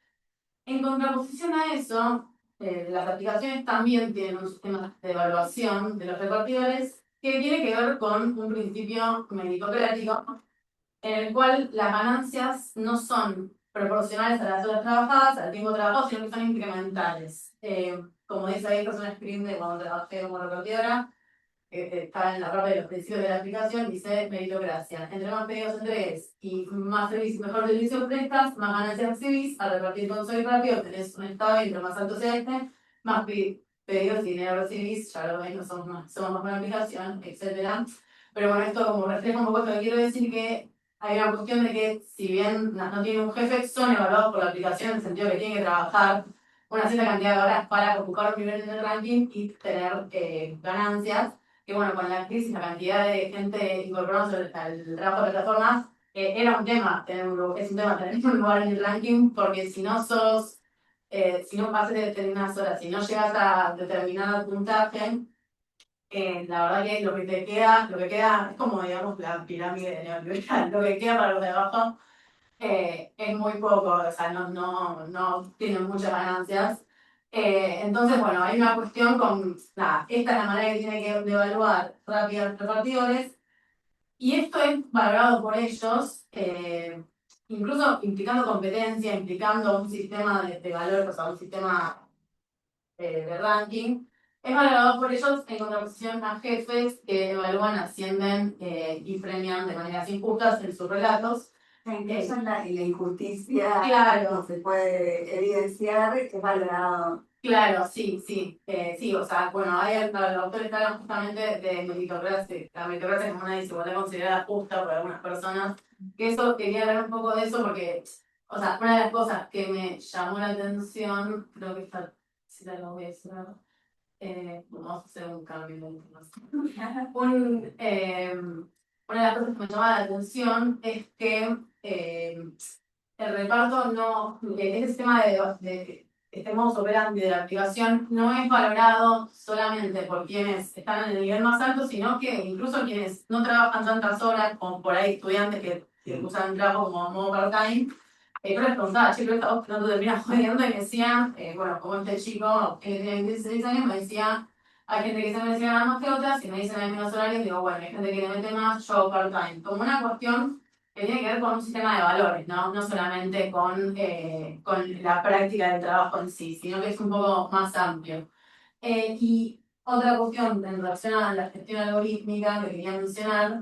En contraposición a eso, las aplicaciones también tienen un sistema de evaluación de los repartidores que tiene que ver con un principio meritocrático en el cual las ganancias no son proporcionales a las horas trabajadas, al tiempo trabajado, sino que son incrementales. Como dice ahí, es un sprint de cuando trabajé como repartidora, está en la parte de los principios de la aplicación, dice meritocracia. Entre más pedidos entregues y más servicio, mejor servicio prestas, más ganancias recibís. Al repartir con Soy Rápido tenés un estado y entre más alto sea este, más pedidos y dinero recibís, ya lo ven, no somos más buena aplicación, etc. Pero bueno, esto como refleja un poco esto que quiero decir, que hay una cuestión de que si bien no tienen un jefe, son evaluados por la aplicación en el sentido que tienen que trabajar una cierta cantidad de horas para ocupar un nivel en el ranking y tener ganancias. Que bueno, con la crisis, la cantidad de gente incorporada al trabajo de plataformas era un tema tener es un tema tener un lugar en el ranking, porque si no sos, si no pasas de determinadas horas, si no llegas a determinado puntaje, la verdad que lo que queda es como, digamos, la pirámide neoliberal, lo que queda para los de abajo es muy poco, o sea, no tienen muchas ganancias. Entonces, bueno, hay una cuestión con, nada, esta es la manera que tiene que de evaluar rápido los repartidores, y esto es valorado por ellos, incluso implicando competencia, implicando un sistema de valores, o sea, un sistema de ranking, es valorado por ellos en contraposición a jefes que evalúan, ascienden y premian de maneras injustas en sus relatos. Incluso en la injusticia Claro. se puede evidenciar que es valorado. Claro, sí, sí, o sea, bueno, ahí los autores hablan justamente de meritocracia, la meritocracia como una desigualdad considerada justa por algunas personas, que eso, quería hablar un poco de eso porque, o sea, una de las cosas que me llamó la atención, creo que esta, si la voy a decir, vamos a hacer un cambio de información. Una de las cosas que me llamaba la atención es que el reparto no, ese sistema de este modus operandi de la aplicación no es valorado solamente por quienes están en el nivel más alto, sino que incluso quienes no trabajan tantas horas, como por ahí estudiantes que usan el trabajo como modo part-time. Yo les preguntaba, che, pero esta voz no te terminas jodiendo, y me decían, bueno, como este chico que tiene 16 años, me decía, hay gente que se merece ganar más que otras, y me dicen hay menos horarios, digo, bueno, hay gente que le mete más, yo part-time. Como una cuestión que tiene que ver con un sistema de valores, ¿no? No solamente con la práctica del trabajo en sí, sino que es un poco más amplio. Y otra cuestión en relación a la gestión algorítmica que quería mencionar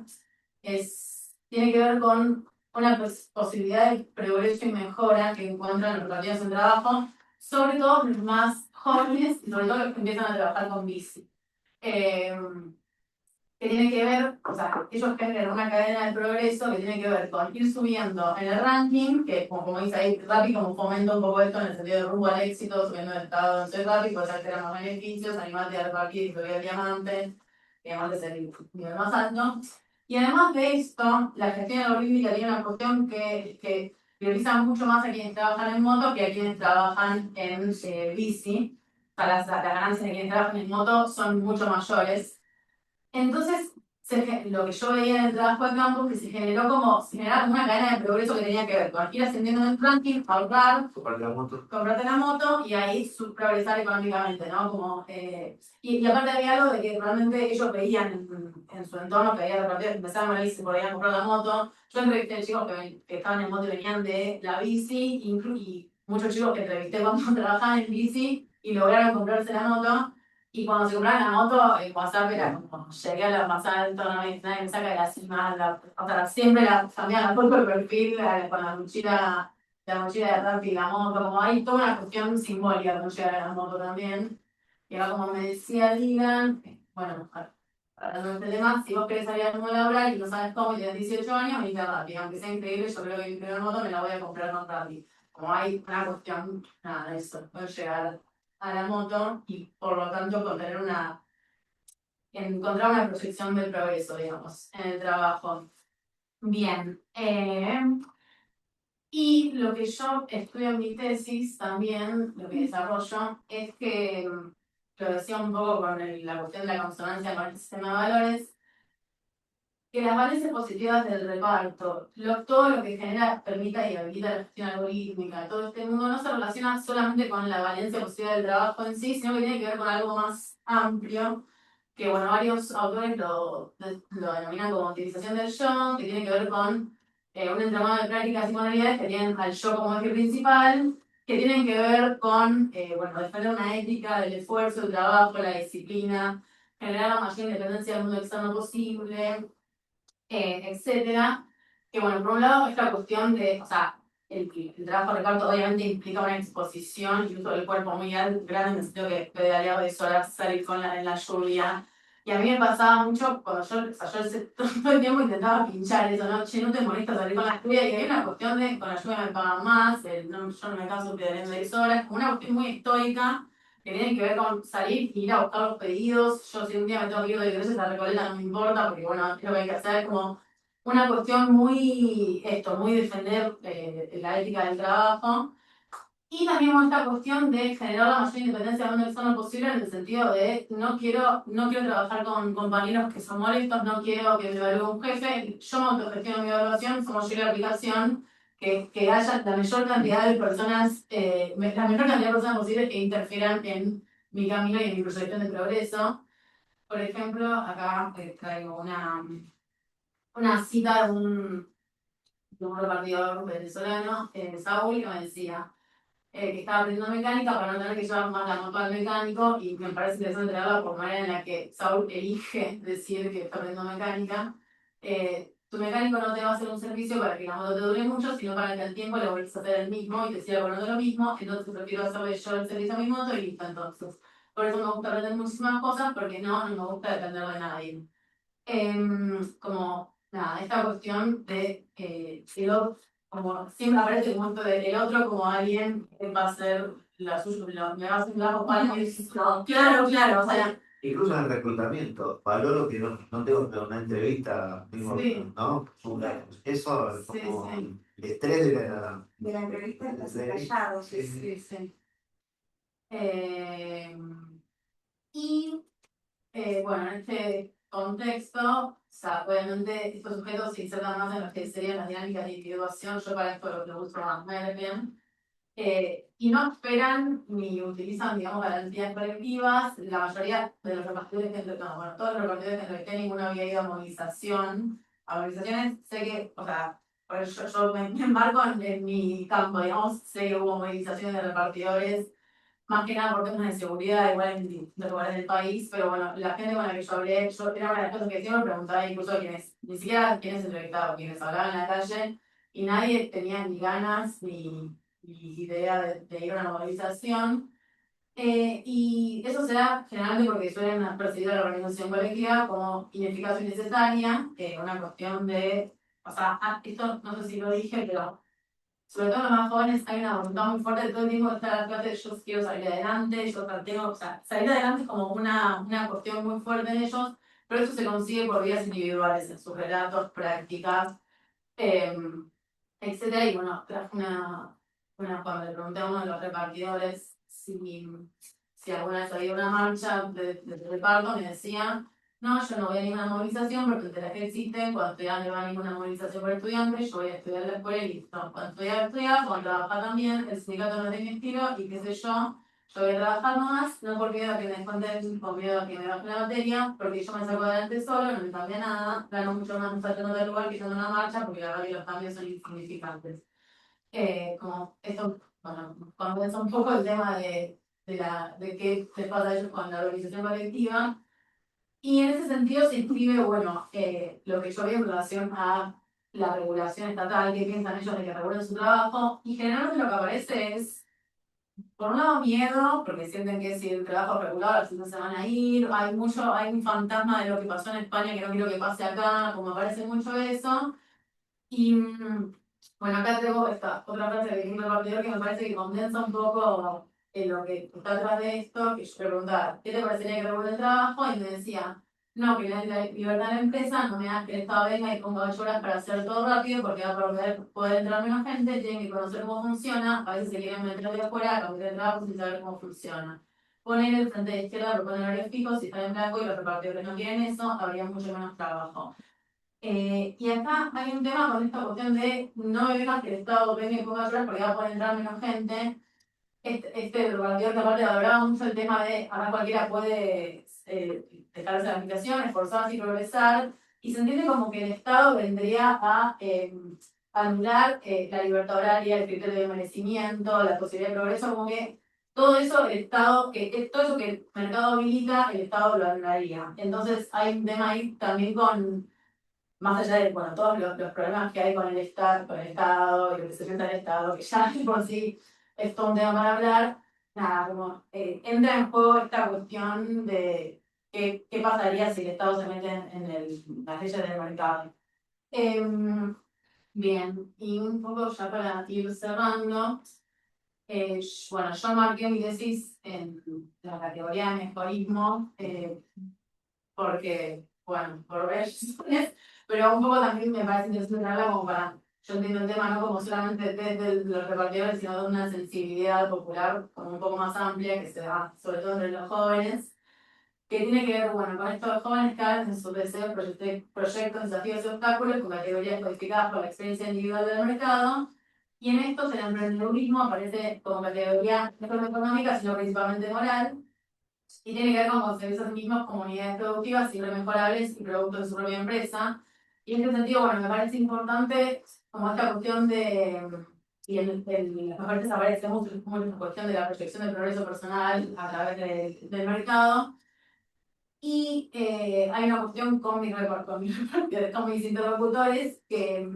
tiene que ver con una posibilidad de progreso y mejora que encuentran los partidos en trabajo, sobre todo los más jóvenes y sobre todo los que empiezan a trabajar con bici. Que tiene que ver, o sea, ellos generan una cadena de progreso que tiene que ver con ir subiendo en el ranking, que como dice ahí, Rappi como fomenta un poco esto en el sentido de rumbo al éxito, subiendo el estado de soy Rappi, pues tener más beneficios, animarte a Rappi y subir el diamante es el nivel más alto. Y además de esto, la gestión algorítmica tiene una cuestión que prioriza mucho más a quienes trabajan en moto que a quienes trabajan en bici. O sea, las ganancias de quienes trabajan en moto son mucho mayores. Entonces, lo que yo veía en el trabajo de campo, que se generaba una cadena de progreso que tenía que ver con ir ascendiendo en el ranking, ahorrar, comprarte la moto y ahí progresar económicamente, ¿no? Como, y aparte había algo de que realmente ellos veían en su entorno que había repartido, empezaban a ver si podían comprar la moto. Yo entrevisté chicos que estaban en moto y venían de la bici, y muchos chicos que entrevisté cuando trabajaban en bici y lograron comprarse la moto. Y cuando se compraron la moto, el WhatsApp era como, llegué a la más alto, nadie me saca de la cima, o sea, siempre cambiaban la foto de perfil con la mochila de Rappi y la moto, como hay toda una cuestión simbólica con llegar a la moto también. Y ahora como me decía Dylan, bueno, hablando de este tema, si vos querés salir al mundo laboral y no sabes cómo y tienes 18 años, venite a Rappi, aunque sea increíble, yo creo que mi primera moto me la voy a comprar con Rappi. Como hay una cuestión, nada, de eso, puedo llegar a la moto y por lo tanto encontrar una proyección del progreso, digamos, en el trabajo. Bien. Y lo que yo estudio en mi tesis también, lo que desarrollo, es que, lo decía un poco con la cuestión de la consonancia con el sistema de valores, que las valencias positivas del reparto, todo lo que genera, permita y habilita la gestión algorítmica, todo este mundo no se relaciona solamente con la valencia positiva del trabajo en sí, sino que tiene que ver con algo más amplio, que bueno, varios autores lo denominan como utilización del yo, que tiene que ver con un entramado de prácticas y modalidades que tienen al yo como eje principal, que tienen que ver con bueno, defender una ética del esfuerzo, el trabajo, la disciplina, generar la mayor independencia del mundo externo posible, etcétera. Que bueno, por un lado, esta cuestión de, o sea, el trabajo de reparto obviamente implica una exposición y uso del cuerpo muy grande, en el sentido que pedaleaba de horas, salir en la lluvia. Y a mí me pasaba mucho cuando yo, o sea, todo el tiempo intentaba pinchar eso, ¿no? Che, no te molesta salir con la lluvia, y hay una cuestión de, con la lluvia me pagan más, yo no me canso pedaleando 10 horas, como una cuestión muy estoica, que tiene que ver con salir y ir a buscar los pedidos. Yo si un día me tengo que ir de iglesia a Recoleta no me importa, porque bueno, es lo que hay que hacer, como una cuestión muy, muy defender la ética del trabajo. Y también esta cuestión de generar la mayor independencia de una persona posible en el sentido de no quiero trabajar con compañeros que son molestos, no quiero que me evalúe un jefe, yo me autogestiono mi evaluación, somos yo la aplicación, que haya la mayor cantidad de personas, la menor cantidad de personas posible que interfieran en mi camino y en mi proyección de progreso. Por ejemplo, acá traigo una cita de un repartidor venezolano, Saúl, que me decía que estaba aprendiendo mecánica para no tener que llevar más la moto al mecánico, y me parece interesante verla por manera en la que Saúl elige decir que está aprendiendo mecánica. Tu mecánico no te va a hacer un servicio para que la moto te dure mucho, sino para que al tiempo le vuelvas a hacer el mismo y te siga cobrando lo mismo, entonces prefiero hacerle yo el servicio a mi moto y listo. Entonces, por eso me gusta aprender muchísimas cosas, porque no me gusta depender de nadie. Como, nada, esta cuestión de el otro, como siempre aparece el momento de el otro como alguien que va a hacer la suya, me va a hacer la ropa, claro, claro, o sea, Incluso en el reclutamiento, valoro que no tengo una entrevista, tengo, sí, ¿no? Eso es sí, como sí, el estrés De la entrevista estás de callado, sí, sí, sí. sí, sí. Y bueno, en este contexto, o sea, obviamente estos sujetos se insertan más en lo que serían las dinámicas de individuación. Yo para esto lo uso más Mergen. Y no esperan ni utilizan, digamos, garantías colectivas. La mayoría de los repartidores no, bueno, todos los repartidores que entrevisté, ninguno había ido a movilización. A movilizaciones, sé que, o sea, por eso yo me embarco en mi campo, digamos, sé que hubo movilizaciones de repartidores más que nada por temas de seguridad, igual en distintos lugares del país, pero bueno, la gente con la que yo hablé, era una de las cosas que siempre preguntaba incluso a quienes, ni siquiera a quienes entrevistaba, quienes hablaban en la calle, y nadie tenía ni ganas ni idea de ir a una movilización. Y eso se da generalmente porque suelen percibir a la organización colectiva como ineficaz y innecesaria, una cuestión de, o sea, esto no sé si lo dije, pero sobre todo en los más jóvenes, hay una voluntad muy fuerte de todo el tiempo de estar a la clase de yo quiero salir adelante, yo tengo, o sea, salir adelante es como una cuestión muy fuerte en ellos, pero eso se consigue por vías individuales, en sus relatos, prácticas, eh, etcétera. Y bueno, traje cuando le pregunté a uno de los repartidores si alguna vez había una marcha de reparto, me decía, no, yo no voy a ninguna movilización porque entre las que existen, cuando estudiaba no iba a ninguna movilización por estudiantes, yo voy a estudiar en la escuela y listo. Cuando estudiaba, cuando trabajaba también, el sindicato no tiene estilo y qué sé yo voy a trabajar más, no por miedo a que me descuenten o miedo a que me baje la materia, porque yo me saco adelante solo, no me cambia nada, gano mucho más saltando del lugar que yendo a una marcha, porque la verdad que los cambios son insignificantes. Como esto, bueno, condensa un poco el tema de qué les pasa a ellos con la organización colectiva. Y en ese sentido se inscribe, bueno, lo que yo veo en relación a la regulación estatal, qué piensan ellos de que regulen su trabajo, y generalmente lo que aparece es, por un lado, miedo, porque sienten que si el trabajo es regulado, al final se van a ir, hay un fantasma de lo que pasó en España que no quiero que pase acá, como aparece mucho eso. Y bueno, acá tengo esta otra frase de un repartidor que me parece que condensa un poco lo que está atrás de esto, que yo le preguntaba, ¿qué te parecería que regule el trabajo? Y me decía, no, que la libertad de la empresa no me da que el Estado venga y ponga 8 horas para hacer todo rápido, porque va a poder entrar menos gente, tienen que conocer cómo funciona, a veces se quieren meter de afuera, cambiar de trabajo sin saber cómo funciona. Poner el frente de izquierda, proponer horarios fijos, si están en blanco y los repartidores no quieren eso, habría mucho menos trabajo. Y acá hay un tema con esta cuestión de no me vengas que el Estado venga y ponga ayudas porque va a poder entrar menos gente. Este repartidor que aparte valoraba mucho el tema de ahora cualquiera puede dejarse la aplicación, esforzarse y progresar, y se entiende como que el Estado vendría a anular la libertad horaria, el criterio de merecimiento, la posibilidad de progreso, como que todo eso el Estado, todo eso que el mercado habilita, el Estado lo anularía. Entonces hay un tema ahí también con más allá de bueno, todos los problemas que hay con el Estado y lo que se piensa el Estado, que ya de por sí es todo un tema para hablar, nada, como entra en juego esta cuestión de qué pasaría si el Estado se mete en las leyes del mercado. Bien, y un poco ya para ir cerrando, bueno, yo marqué mi tesis en la categoría de mejorismo, porque, bueno, por ver razones, Pero un poco también me parece interesante hablar como para, yo entiendo el tema no como solamente desde los repartidores, sino de una sensibilidad popular como un poco más amplia que se da sobre todo entre los jóvenes, que tiene que ver, bueno, con estos jóvenes cada vez en sus deseos, proyectos, desafíos y obstáculos con categorías codificadas por la experiencia individual del mercado. Y en esto el emprendedurismo aparece como categoría no solo económica, sino principalmente moral, y tiene que ver con concebirse a sí mismos como unidades productivas siempre mejorables y productos de su propia empresa. Y en este sentido, bueno, me parece importante como esta cuestión de, y las partes aparece mucho esta cuestión de la proyección del progreso personal a través del mercado. Y hay una cuestión con con mis interlocutores que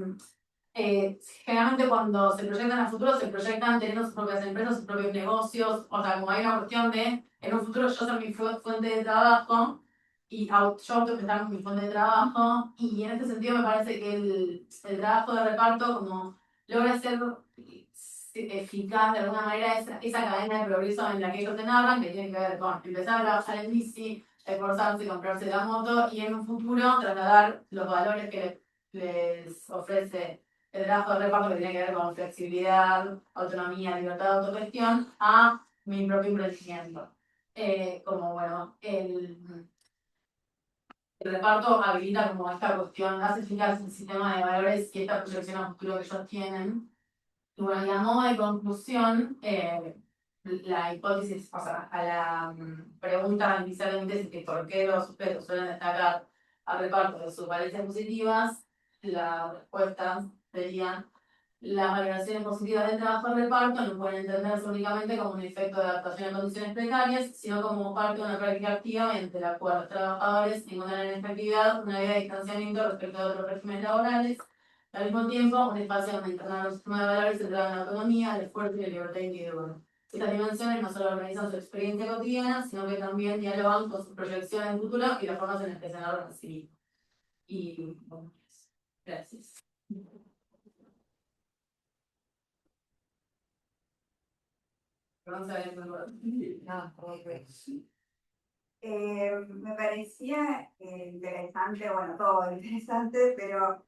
generalmente cuando se proyectan a futuro, se proyectan teniendo sus propias empresas, sus propios negocios, o sea, como hay una cuestión de, en un futuro yo ser mi fuente de trabajo, y yo autogestar mi fuente de trabajo, y en este sentido me parece que el trabajo de reparto como logra ser eficaz de alguna manera esa cadena de progreso en la que ellos te narran, que tiene que ver con empezar a trabajar en bici, esforzarse, comprarse la moto, y en un futuro trasladar los valores que les ofrece el trabajo de reparto que tiene que ver con flexibilidad, autonomía, libertad de autogestión, a mi propio emprendimiento. Como bueno, el reparto habilita como esta cuestión, hace eficaz el sistema de valores y esta proyección a futuro que ellos tienen. Y bueno, y a modo de conclusión, la hipótesis, o sea, a la pregunta inicialmente es que por qué los sujetos suelen destacar al reparto de sus valencias positivas, la respuesta sería las valoraciones positivas del trabajo de reparto no pueden entenderse únicamente como un efecto de adaptación a condiciones precarias, sino como parte de una práctica activa mediante la cual los trabajadores encuentran en efectividad una vía de distanciamiento respecto a otros regímenes laborales, al mismo tiempo un espacio donde internar un sistema de valores centrado en la autonomía, el esfuerzo y la libertad individual. Estas dimensiones no solo organizan su experiencia cotidiana, sino que también dialogan con sus proyecciones en futuro y las formas en las que se narran a sí mismos. Y bueno, gracias. Me parecía interesante, bueno, todo interesante, pero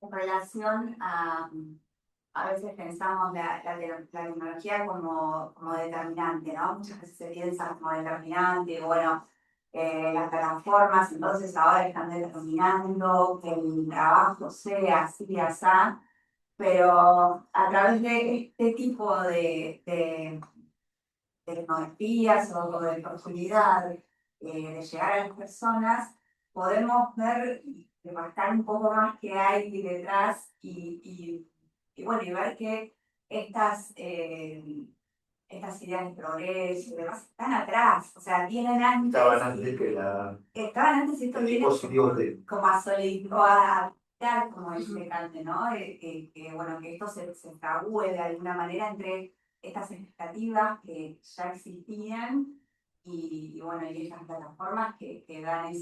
en relación a veces pensamos la tecnología como determinante, ¿no? Muchas veces se piensa como determinante, bueno, las plataformas entonces ahora están determinando que el trabajo sea así, así, pero a través de este tipo de tecnologías o de profundidad, de llegar a las personas, podemos ver y demarcar un poco más qué hay detrás y bueno, y ver que estas ideas de progreso y demás están atrás, o sea, vienen antes. Estaban antes que la. Estaban antes y esto viene como a solidificar, como dice Kant, ¿no? Bueno, que esto se fragúe de alguna manera entre estas expectativas que ya existían bueno, y estas plataformas que dan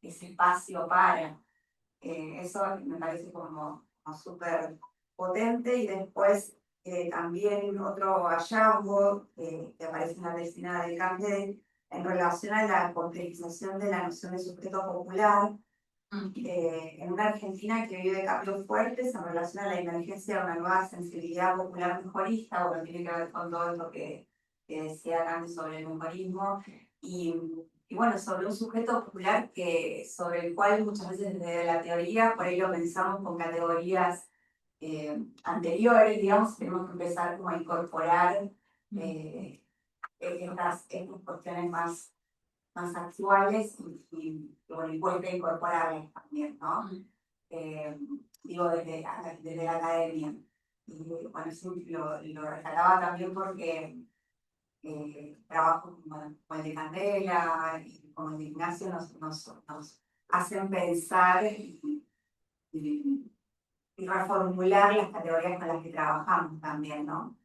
ese espacio para. Eso me parece como súper potente y después también otro hallazgo que aparece en la tesina de Kant en relación a la complejización de la noción de sujeto popular en una Argentina que vive cambios fuertes en relación a la emergencia de una nueva sensibilidad popular mejorista, bueno, tiene que ver con todo lo que decía Kant sobre el mejorismo, y bueno, sobre un sujeto popular sobre el cual muchas veces desde la teoría, por ahí lo pensamos con categorías anteriores, digamos, tenemos que empezar como a incorporar estas cuestiones más actuales bueno, y vuelve a incorporarlas también, ¿no? Digo, desde la academia. Y bueno, eso lo rescataba también porque trabajos como el de Candela y como el de Ignacio nos hacen pensar y reformular las categorías con las que trabajamos también, ¿no?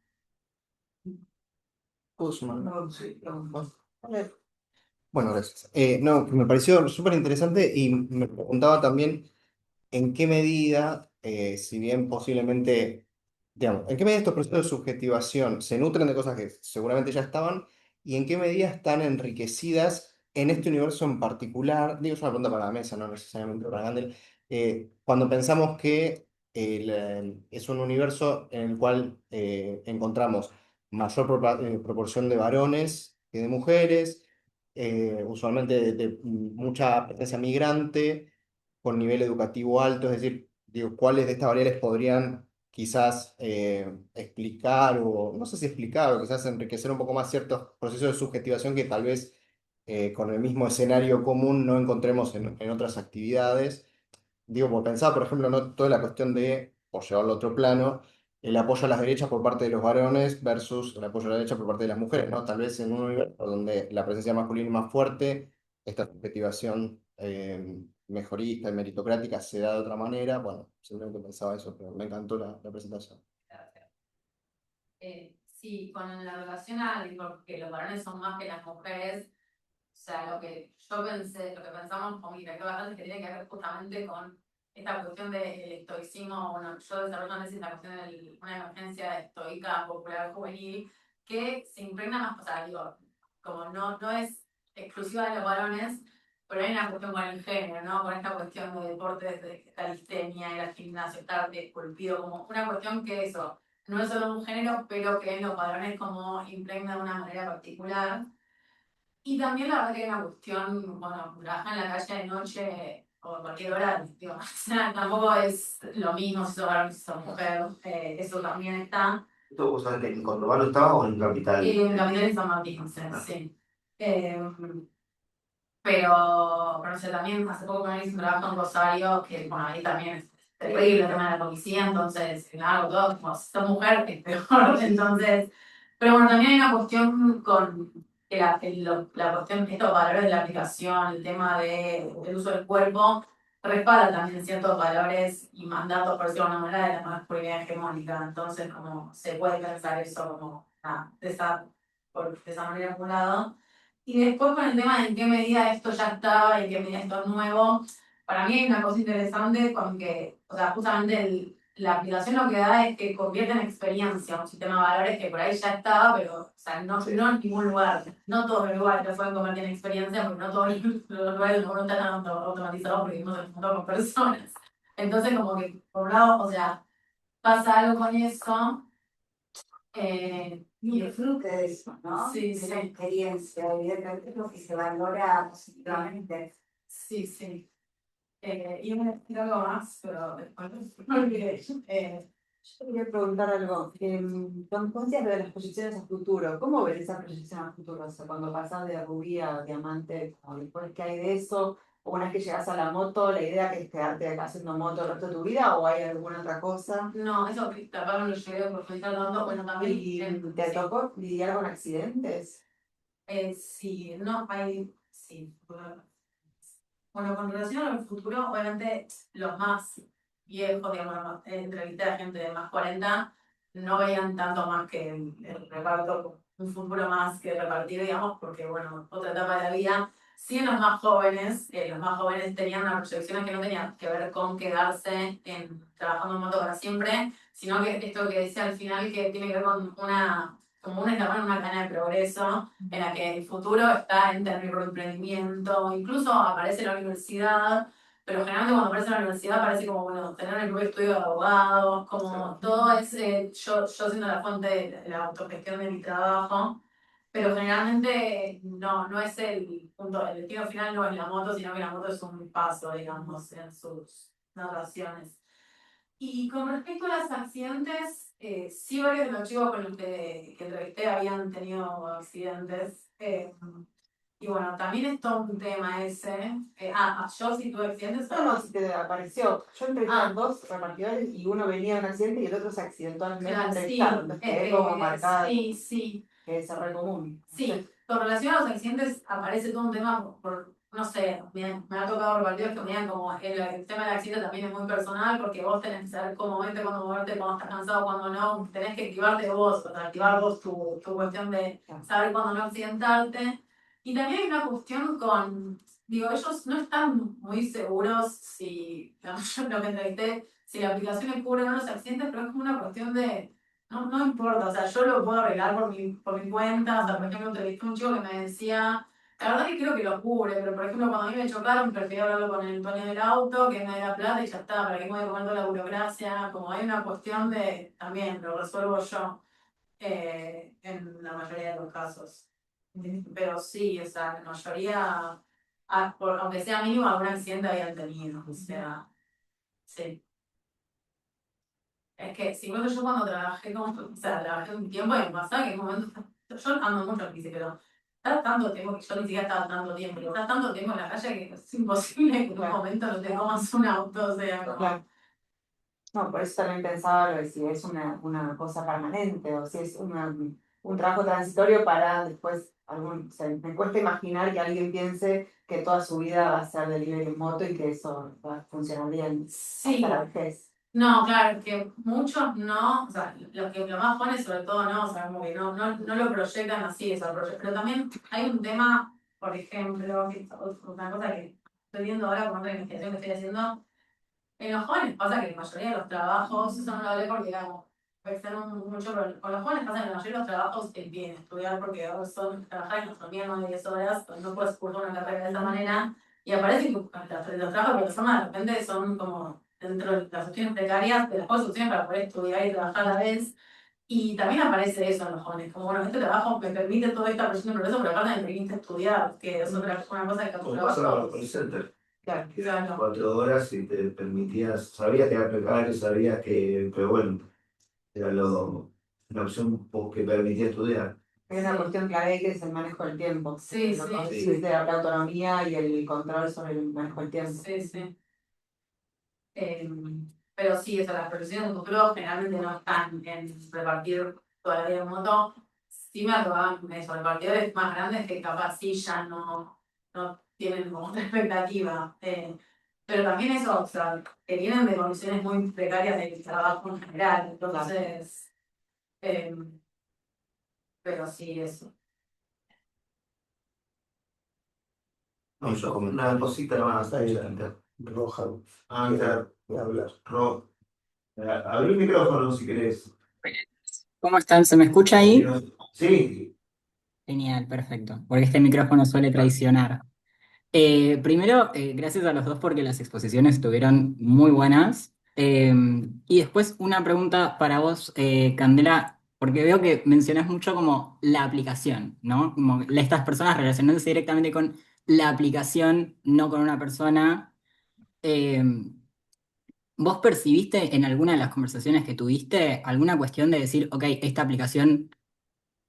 ¿Puedo sumar? No, sí, no. Bueno, gracias. No, me pareció súper interesante y me preguntaba también en qué medida, si bien posiblemente, digamos, en qué medida estos procesos de subjetivación se nutren de cosas que seguramente ya estaban y en qué medida están enriquecidas en este universo en particular. Digo, es una pregunta para la mesa, no necesariamente para Gandel, Cuando pensamos que es un universo en el cual encontramos mayor proporción de varones que de mujeres, usualmente de mucha presencia migrante, con nivel educativo alto, es decir, digo, cuáles de estas variables podrían quizás explicar, o no sé si explicar, o quizás enriquecer un poco más ciertos procesos de subjetivación que tal vez con el mismo escenario común no encontremos en otras actividades. Digo, por pensar, por ejemplo, no toda la cuestión de, por llevarlo a otro plano, el apoyo a las derechas por parte de los varones versus el apoyo a la derecha por parte de las mujeres, ¿no? Tal vez en un universo donde la presencia masculina es más fuerte, esta subjetivación mejorista y meritocrática se da de otra manera. Bueno, simplemente pensaba eso, pero me encantó la presentación. Sí, con la relación a que los varones son más que las mujeres, o sea, lo que yo pensé, lo que pensamos con mi director bastante que tiene que ver justamente con esta cuestión del estoicismo. Bueno, yo desarrollo análisis la cuestión de una emergencia estoica popular juvenil que se impregna más, o sea, digo, como no es exclusiva de los varones, pero hay una cuestión con el género, ¿no? Con esta cuestión de deportes, de calistenia, y la gimnasia, estar esculpido, como una cuestión que eso no es solo un género, pero que en los varones como impregna de una manera particular. Y también la verdad que hay una cuestión, bueno, trabajar en la calle de noche o a cualquier hora, digo, o sea, tampoco es lo mismo si sos varón, si sos mujer, eso también está. ¿Esto vos sabés que en Córdoba estaba o en Capital? Y en Capital y San Martín, o sea, sí. Pero no sé, también hace poco me hice un trabajo en Rosario, que bueno, ahí también es terrible el tema de la policía, entonces, claro, todo, como si sos mujer, es peor, entonces, pero bueno, también hay una cuestión con que la cuestión, estos valores de la aplicación, el tema del uso del cuerpo, respalda también ciertos valores y mandatos, por decirlo de una manera, de la masculinidad hegemónica, entonces, como se puede pensar eso como de esa manera por un lado. Y después con el tema de en qué medida esto ya estaba y en qué medida esto es nuevo, para mí hay una cosa interesante con que, o sea, justamente la aplicación lo que da es que convierte en experiencia un sistema de valores que por ahí ya estaba, pero o sea, no en ningún lugar, no todos los lugares lo pueden convertir en experiencia, porque no todos los lugares no están automatizados porque vivimos en un mundo con personas. Entonces, como que, por un lado, o sea, pasa algo con eso. Y disfrute de eso, ¿no? Sí, de sí. la experiencia, evidentemente es lo que se valora positivamente. Sí, sí. Y me decir algo más, pero después me olvidé. Yo quería preguntar algo. Cuando decías de las proyecciones a futuro, ¿cómo ves esa proyección a futuro? O sea, cuando pasas de rubia a diamante, como después que hay de eso, o una vez que llegas a la moto, la idea que es quedarte acá haciendo moto el resto de tu vida, o hay alguna otra cosa. No, eso capaz no lo llegué a profundizar tanto, bueno, también. ¿Y te Sí. tocó lidiar con accidentes? Sí, no, hay, sí. Bueno, con relación al futuro, obviamente los más viejos, digamos, entrevisté a gente de más 40, no veían tanto más que el reparto, un futuro más que repartir, digamos, porque, bueno, otra etapa de la vida. Sí, en los más jóvenes tenían una proyección que no tenía que ver con quedarse trabajando en moto para siempre, sino que esto que decía al final, que tiene que ver con como un eslabón en una cadena de progreso, en la que el futuro está en tener emprendimiento, incluso aparece la universidad, pero generalmente cuando aparece la universidad parece como, bueno, tener el propio estudio de abogados, como todo es, yo siendo la fuente de la autogestión de mi trabajo, pero generalmente no es el punto, el destino final no es la moto, sino que la moto es un paso, digamos, en sus narraciones. Y con respecto a los accidentes, sí varios de los chicos con los que entrevisté habían tenido accidentes. Y bueno, también es todo un tema ese. Yo sí tuve accidentes. No, si te apareció. Yo entrevisté a dos repartidores y uno venía de un accidente y el otro se accidentó al mes de Claro, sí, entrevistarlo. Entonces quedé como marcada sí, sí. que es re común. Sí, con relación a los accidentes aparece todo un tema no sé, me ha tocado repartidos que me digan como el tema del accidente también es muy personal porque vos tenés que saber cómo moverte, cuándo moverte, cuándo estás cansado, cuándo no, tenés que activarte vos, o sea, activar vos tu cuestión de saber cuándo no accidentarte. Y también hay una cuestión digo, ellos no están muy seguros si, yo lo que entrevisté, si la aplicación cubre o no los accidentes, pero es como una cuestión de no importa, o sea, yo lo puedo arreglar por mi cuenta. O sea, por ejemplo, entrevisté a un chico que me decía La verdad que creo que lo cubre, pero por ejemplo, cuando a mí me chocaron, preferí hablarlo con el dueño del auto, que me dé la plata y ya está, para que me voy a comer toda la burocracia. Como hay una cuestión de, también lo resuelvo yo, en la mayoría de los casos. Pero sí, o sea, la mayoría, aunque sea mínimo, algún accidente habían tenido, o sea, sí. Es que, si bueno, yo cuando trabajé o sea, trabajé un tiempo y me pasaba que en un momento, yo ando mucho en bici, pero estás tanto tiempo que yo ni siquiera estaba tanto tiempo, pero estás tanto tiempo en la calle que es imposible que en un momento no te comas un auto, o sea, como, Claro. No, por eso también pensaba lo de si es una cosa permanente o si es un trabajo transitorio para después o sea, me cuesta imaginar que alguien piense que toda su vida va a ser delivery en moto y que eso va a funcionar bien sí. hasta la vejez. No, claro, que muchos no, o sea, los que lo más jóvenes sobre todo no, o sea, como que no lo proyectan así, eso, pero también hay un tema, por ejemplo, que es una cosa que estoy viendo ahora con otra investigación que estoy haciendo, en los jóvenes pasa que la mayoría de los trabajos, eso no lo hablé porque digamos, puede ser mucho, pero con los jóvenes pasa que la mayoría de los trabajos te impiden estudiar porque ahora son trabajar en gastronomía más de 10 horas, pues no puedes cursar una carrera de esa manera, y aparece que los trabajos de persona de repente son como dentro de las opciones precarias, de las pocas opciones para poder estudiar y trabajar a la vez. Y también aparece eso en los jóvenes, como bueno, este trabajo me permite toda esta presión de progreso, pero aparte me permite estudiar, que es otra una cosa que Como capaz pasaba con el center. Claro. Claro. 4 horas y te permitías, sabías que era precario, sabías que, pero bueno, era la opción que permitía estudiar. Hay una cuestión clave que es el manejo del tiempo. Sí, Lo sí. que decís de la autonomía y el control sobre el manejo del tiempo. Sí, sí. Pero sí, eso, las profesiones de futuro generalmente no están en repartir toda la vida en moto. Sí me acababan eso, repartidores más grandes que capaz sí ya no tienen como otra expectativa. Pero también eso, o sea, que vienen de condiciones muy precarias del trabajo en general. Entonces, pero sí, eso. No, yo como una cosita más. Ahí está. Roja. Ah, claro. Voy a hablar. Abrí el micrófono si querés. ¿Cómo están? ¿Se me escucha ahí? Sí. Genial, perfecto, porque este micrófono suele traicionar. Primero, gracias a los dos porque las exposiciones estuvieron muy buenas. Y después una pregunta para vos, Candela, porque veo que mencionas mucho como la aplicación, ¿no? Como estas personas relacionándose directamente con la aplicación, no con una persona. Eh, ¿Vos percibiste en alguna de las conversaciones que tuviste alguna cuestión de decir, ok, esta aplicación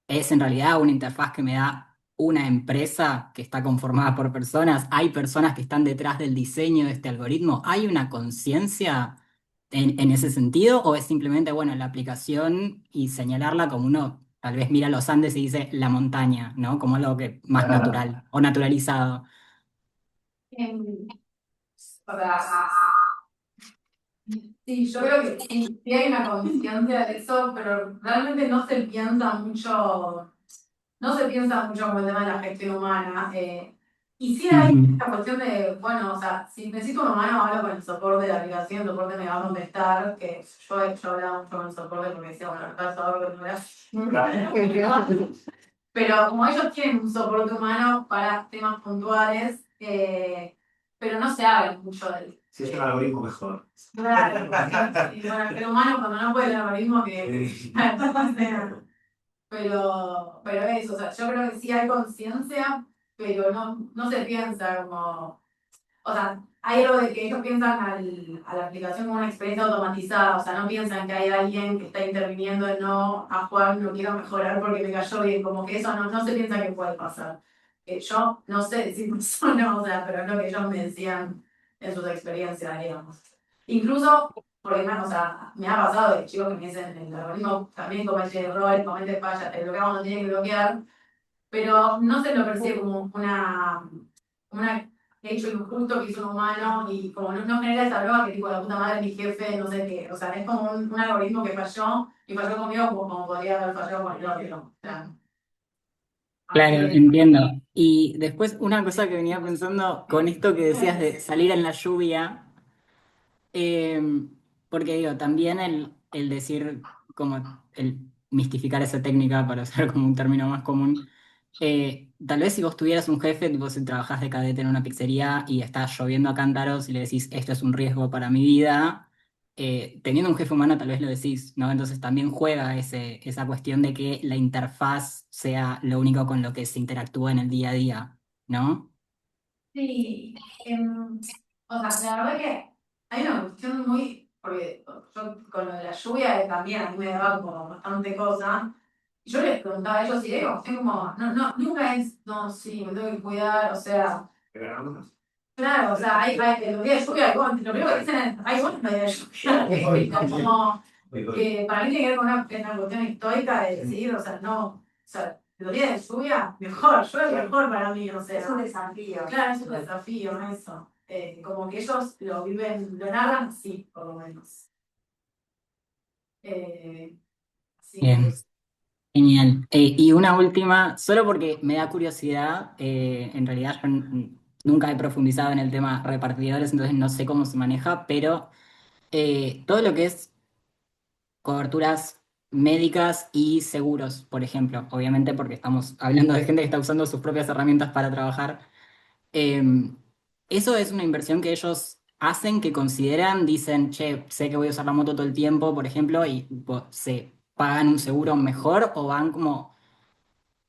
es en realidad una interfaz que me da una empresa que está conformada por personas? ¿Hay personas que están detrás del diseño de este algoritmo? ¿Hay una conciencia en ese sentido? ¿O es simplemente, bueno, la aplicación y señalarla como uno tal vez mira los Andes y dice la montaña, ¿no? Como algo que más natural o naturalizado? O sea, sí, yo creo que sí hay una conciencia de eso, pero realmente no se piensa mucho como el tema de la gestión humana. Y sí hay Ujú. esta cuestión de, bueno, o sea, si necesito un humano, hablo con el soporte de la aplicación, el soporte me va a contestar, que yo hablaba mucho con el soporte porque decía, bueno, acá es ahora que no me pero como ellos tienen un soporte humano para temas puntuales, pero no se habla mucho del. Si es un algoritmo mejor. Claro, y bueno, el humano cuando no puede el algoritmo que. Pero eso, o sea, yo creo que sí hay conciencia, pero no se piensa como. O sea, hay algo de que ellos piensan a la aplicación como una experiencia automatizada, o sea, no piensan que hay alguien que está interviniendo en no, a Juan lo quiero mejorar porque me cayó bien, como que eso no se piensa que puede pasar. Yo no sé si pasó o no, o sea, pero es lo que ellos me decían en sus experiencias, digamos. Incluso, porque o sea, me ha pasado de chicos que me dicen, el algoritmo también comete errores, comete fallas, te bloquea cuando tiene que bloquear, pero no se lo percibe como una hecho injusto que hizo un humano y como no genera esa broma que tipo la puta madre mi jefe, no sé qué, o sea, es como un algoritmo que falló y falló conmigo como podría haber fallado con el otro. O sea, Claro, así entiendo. Y después una cosa que venía pensando con esto que decías de salir en la lluvia. Eh, Porque digo, también el decir, como el mistificar esa técnica para usar como un término más común, Tal vez si vos tuvieras un jefe, tipo si trabajás de cadete en una pizzería y está lloviendo a cántaros y le decís, esto es un riesgo para mi vida, teniendo un jefe humano tal vez lo decís, ¿no? Entonces también juega esa cuestión de que la interfaz sea lo único con lo que se interactúa en el día a día, ¿no? Sí, o sea, la verdad que hay una cuestión muy, porque yo con lo de la lluvia también a mí me daba como bastante cosa. Y yo les preguntaba a ellos y digo, estoy como, nunca es, no, sí, me tengo que cuidar, o sea, claro, o sea, hay los días de lluvia, lo primero que dicen es, hay buenos días de lluvia, como que para mí tiene que ver con una cuestión histórica de decidir, o sea, no, o sea, los días de lluvia, mejor, llueve mejor para mí, o sea. Es un desafío. Claro, es un desafío, eso. Como que ellos lo viven, lo narran así, por lo menos. Así Bien. que Genial. Y una última, solo porque me da curiosidad, en realidad yo nunca he profundizado en el tema repartidores, entonces no sé cómo se maneja, pero todo lo que es coberturas médicas y seguros, por ejemplo, obviamente porque estamos hablando de gente que está usando sus propias herramientas para trabajar, eh, eso es una inversión que ellos hacen, que consideran, dicen, che, sé que voy a usar la moto todo el tiempo, por ejemplo, y se pagan un seguro mejor o van como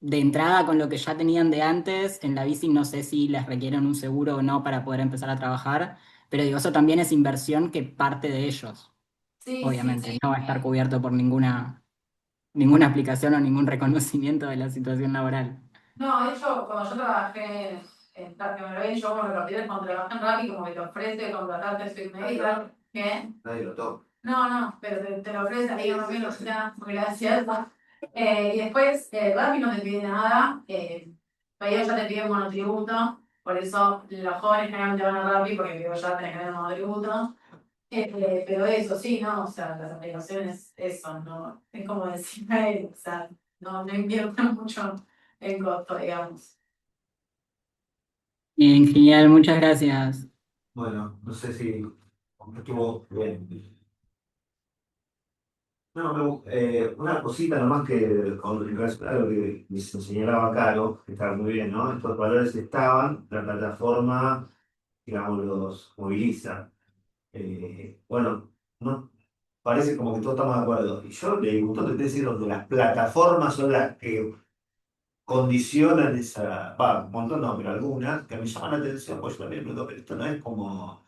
de entrada con lo que ya tenían de antes, en la bici no sé si les requieren un seguro o no para poder empezar a trabajar, pero digo, eso también es inversión que parte de ellos, sí, sí, obviamente, sí. no va a estar cubierto por ninguna aplicación o ningún reconocimiento de la situación laboral. No, de hecho, cuando yo trabajé que me lo habían yo como repartidor, cuando trabajé en Rappi, como que te ofrece contratarte Swift Medical, ¿qué? Nadie lo toca. No, pero te lo ofrece ahí uno bien, o sea, gracias. Y después, Rappi no te pide nada, Pedido ya te pide un monotributo, por eso los jóvenes generalmente van a Rappi porque Pedido ya tenés que tener un monotributo. Pero eso, sí, no, o sea, las aplicaciones, eso, no, es como decir a él, o sea, no invierten mucho en costo, digamos. Bien, genial, muchas gracias. Bueno, no sé si estuvo bien. No, una cosita nomás que con relación a lo que me señalaba Caro, que estaba muy bien, ¿no? Estos valores estaban, la plataforma, digamos, los moviliza. Bueno, no, parece como que todos estamos de acuerdo. Y yo le gusto que esté diciendo que las plataformas son las que condicionan esa, un montón no, pero algunas que me llaman la atención, pues yo también me pregunto, pero esto no es como,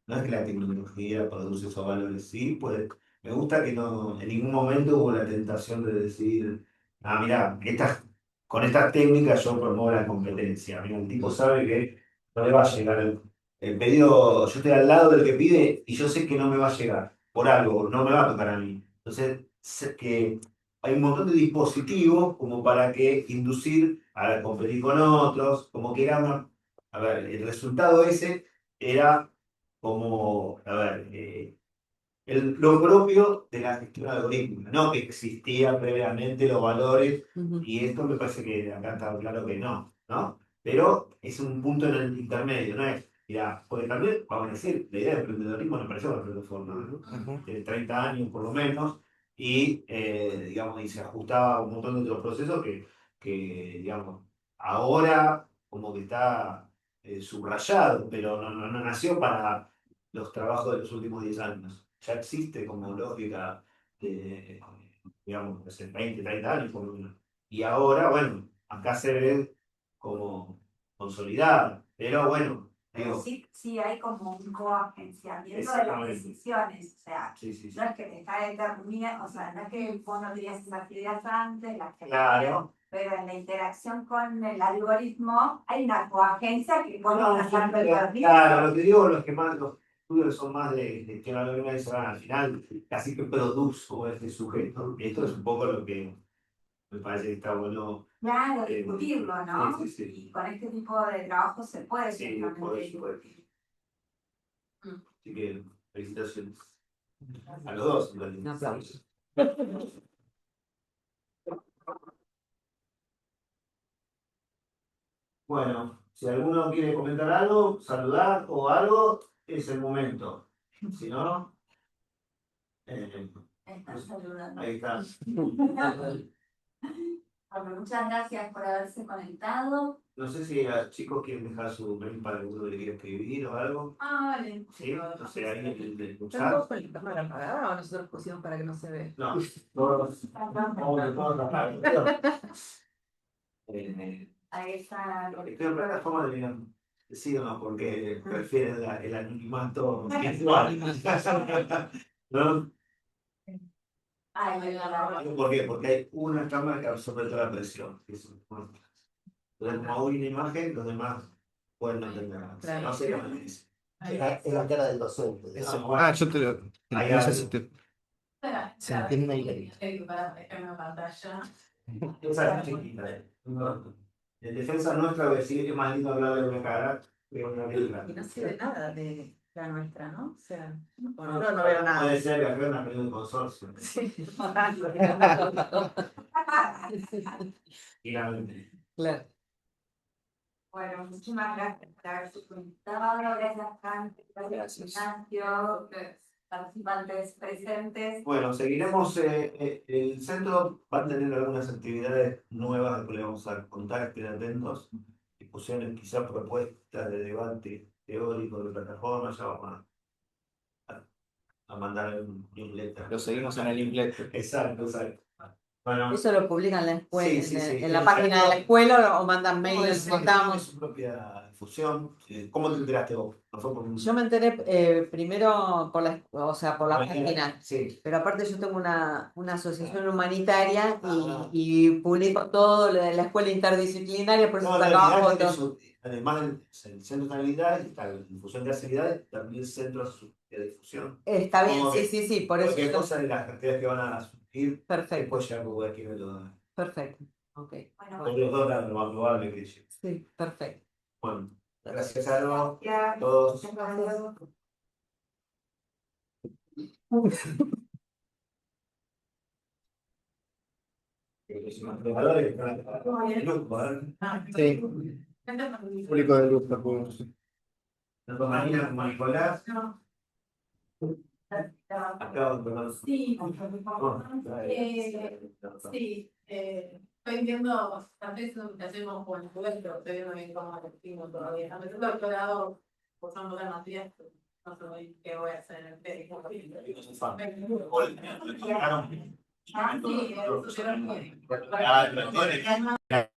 no es que la tecnología produce esos valores, sí, pues me gusta que no, en ningún momento hubo la tentación de decir, mira, con estas técnicas yo promuevo la competencia, mira, el tipo sabe que no le va a llegar el pedido, yo estoy al lado del que pide y yo sé que no me va a llegar, por algo, no me va a tocar a mí. Entonces, sé que hay un montón de dispositivos como para que inducir a competir con otros, como que era una... A ver, el resultado ese era como, a ver, lo propio de la gestión algorítmica, no que existían previamente los valores, Ujú. y esto me parece que acá está claro que no, ¿no? Pero es un punto en el intermedio, ¿no es? Mira, porque también, vamos a decir, la idea del emprendedorismo no apareció en la plataforma, ¿no? De 30 años por lo menos, y, digamos, y se ajustaba a un montón de otros procesos que digamos, ahora como que está subrayado, pero no nació para los trabajos de los últimos 10 años. Ya existe como lógica de, digamos, hace 20, 30 años por lo menos. Y ahora, bueno, acá se ve como consolidada, pero bueno, Pero digo, sí hay como un coagenciamiento de las exactamente. decisiones, o sea, Sí, sí, sí. no es que te está determinado, o sea, no es que vos no tenías esas ideas antes, las que Claro. pero en la interacción con el algoritmo hay una coagencia que vos no No, estás dando el permiso. claro, lo que digo, los estudios que son más de gestión algorítmica al final casi que produzco este sujeto. Y esto es un poco lo que me parece que está bueno. Claro, discutirlo, ¿no? Sí, sí, sí. Y con este tipo de trabajo se puede Sí, justamente discutir. Así que felicitaciones a los dos. En realidad. Un aplauso. Bueno, si alguno quiere comentar algo, saludar o algo, es el momento. Si no, Están saludando. ahí está. Bueno, muchas gracias por haberse conectado. No sé si a chicos quieren dejar su mail para alguno que quiera escribir o algo. Ah, vale. Sí, no sé, ahí en el ¿Están chat. todos con la cámara apagada o nosotros pusimos para que no se ve? No, todos. Ahí está. Estoy en plataforma de síganos porque prefieren el anonimato visual. ¿No? Ay, me la ¿Por qué? Porque hay una cámara que absorbe toda la presión. Entonces, como una imagen, los demás pueden no entender nada. Claro. No sería más difícil. Es la cara del docente. Yo te lo. Hay No sé algo. si te. Espera, Se entiende ahí. para dejarme una pantalla. Esa es chiquita. No. En defensa nuestra, voy a decir que es más lindo hablar de una cara que de una letra. Y no se ve nada de la nuestra, ¿no? O sea, bueno, yo no veo nada. Puede ser que acá una reunión de consorcio. Sí. Finalmente. Claro. Bueno, muchísimas gracias por haberse conectado. Gracias, Hans. Gracias, Ignacio. Participantes presentes. Bueno, seguiremos. El centro va a tener algunas actividades nuevas que le vamos a contar, estén atentos. Discusiones, quizás propuestas de debate teórico de plataformas. Ya vamos a mandar un newsletter. Lo seguimos en el inglés. Exacto, exacto. Bueno, ¿Eso lo publican en la escuela, Sí, sí, sí. en la página de la escuela o mandan tiene mail? su propia difusión. ¿Cómo te enteraste vos? ¿No fue por un- Yo me enteré primero por la, o sea, por la página, Sí. pero aparte yo tengo una asociación humanitaria Ah. y publico todo lo de la escuela interdisciplinaria, por eso No, la sacaba realidad es que fotos. además del centro de habilidades, está la difusión de actividades, también centros de difusión. Está bien, Como sí, que sí, sí, por eso. Cualquier cosa de las actividades que van a surgir, Perfecto, después ya voy a quiero lo da. perfecto. Ok. Bueno, Por los dos lados, lo más probable que llegue. Sí, perfecto. Bueno, gracias a gracias. todos. Gracias. Sí, público del grupo. Pues. Tanto Marina como Nicolás. Acá, perdón. Sí, Oh, sí, estoy viendo, tal vez lo hacemos con el pero estoy viendo bien cómo lo estimo todavía. A pesar del doctorado, usando las materias, no sé qué voy a hacer en el técnico. Ah, Sí, eso yo lo quiero. pero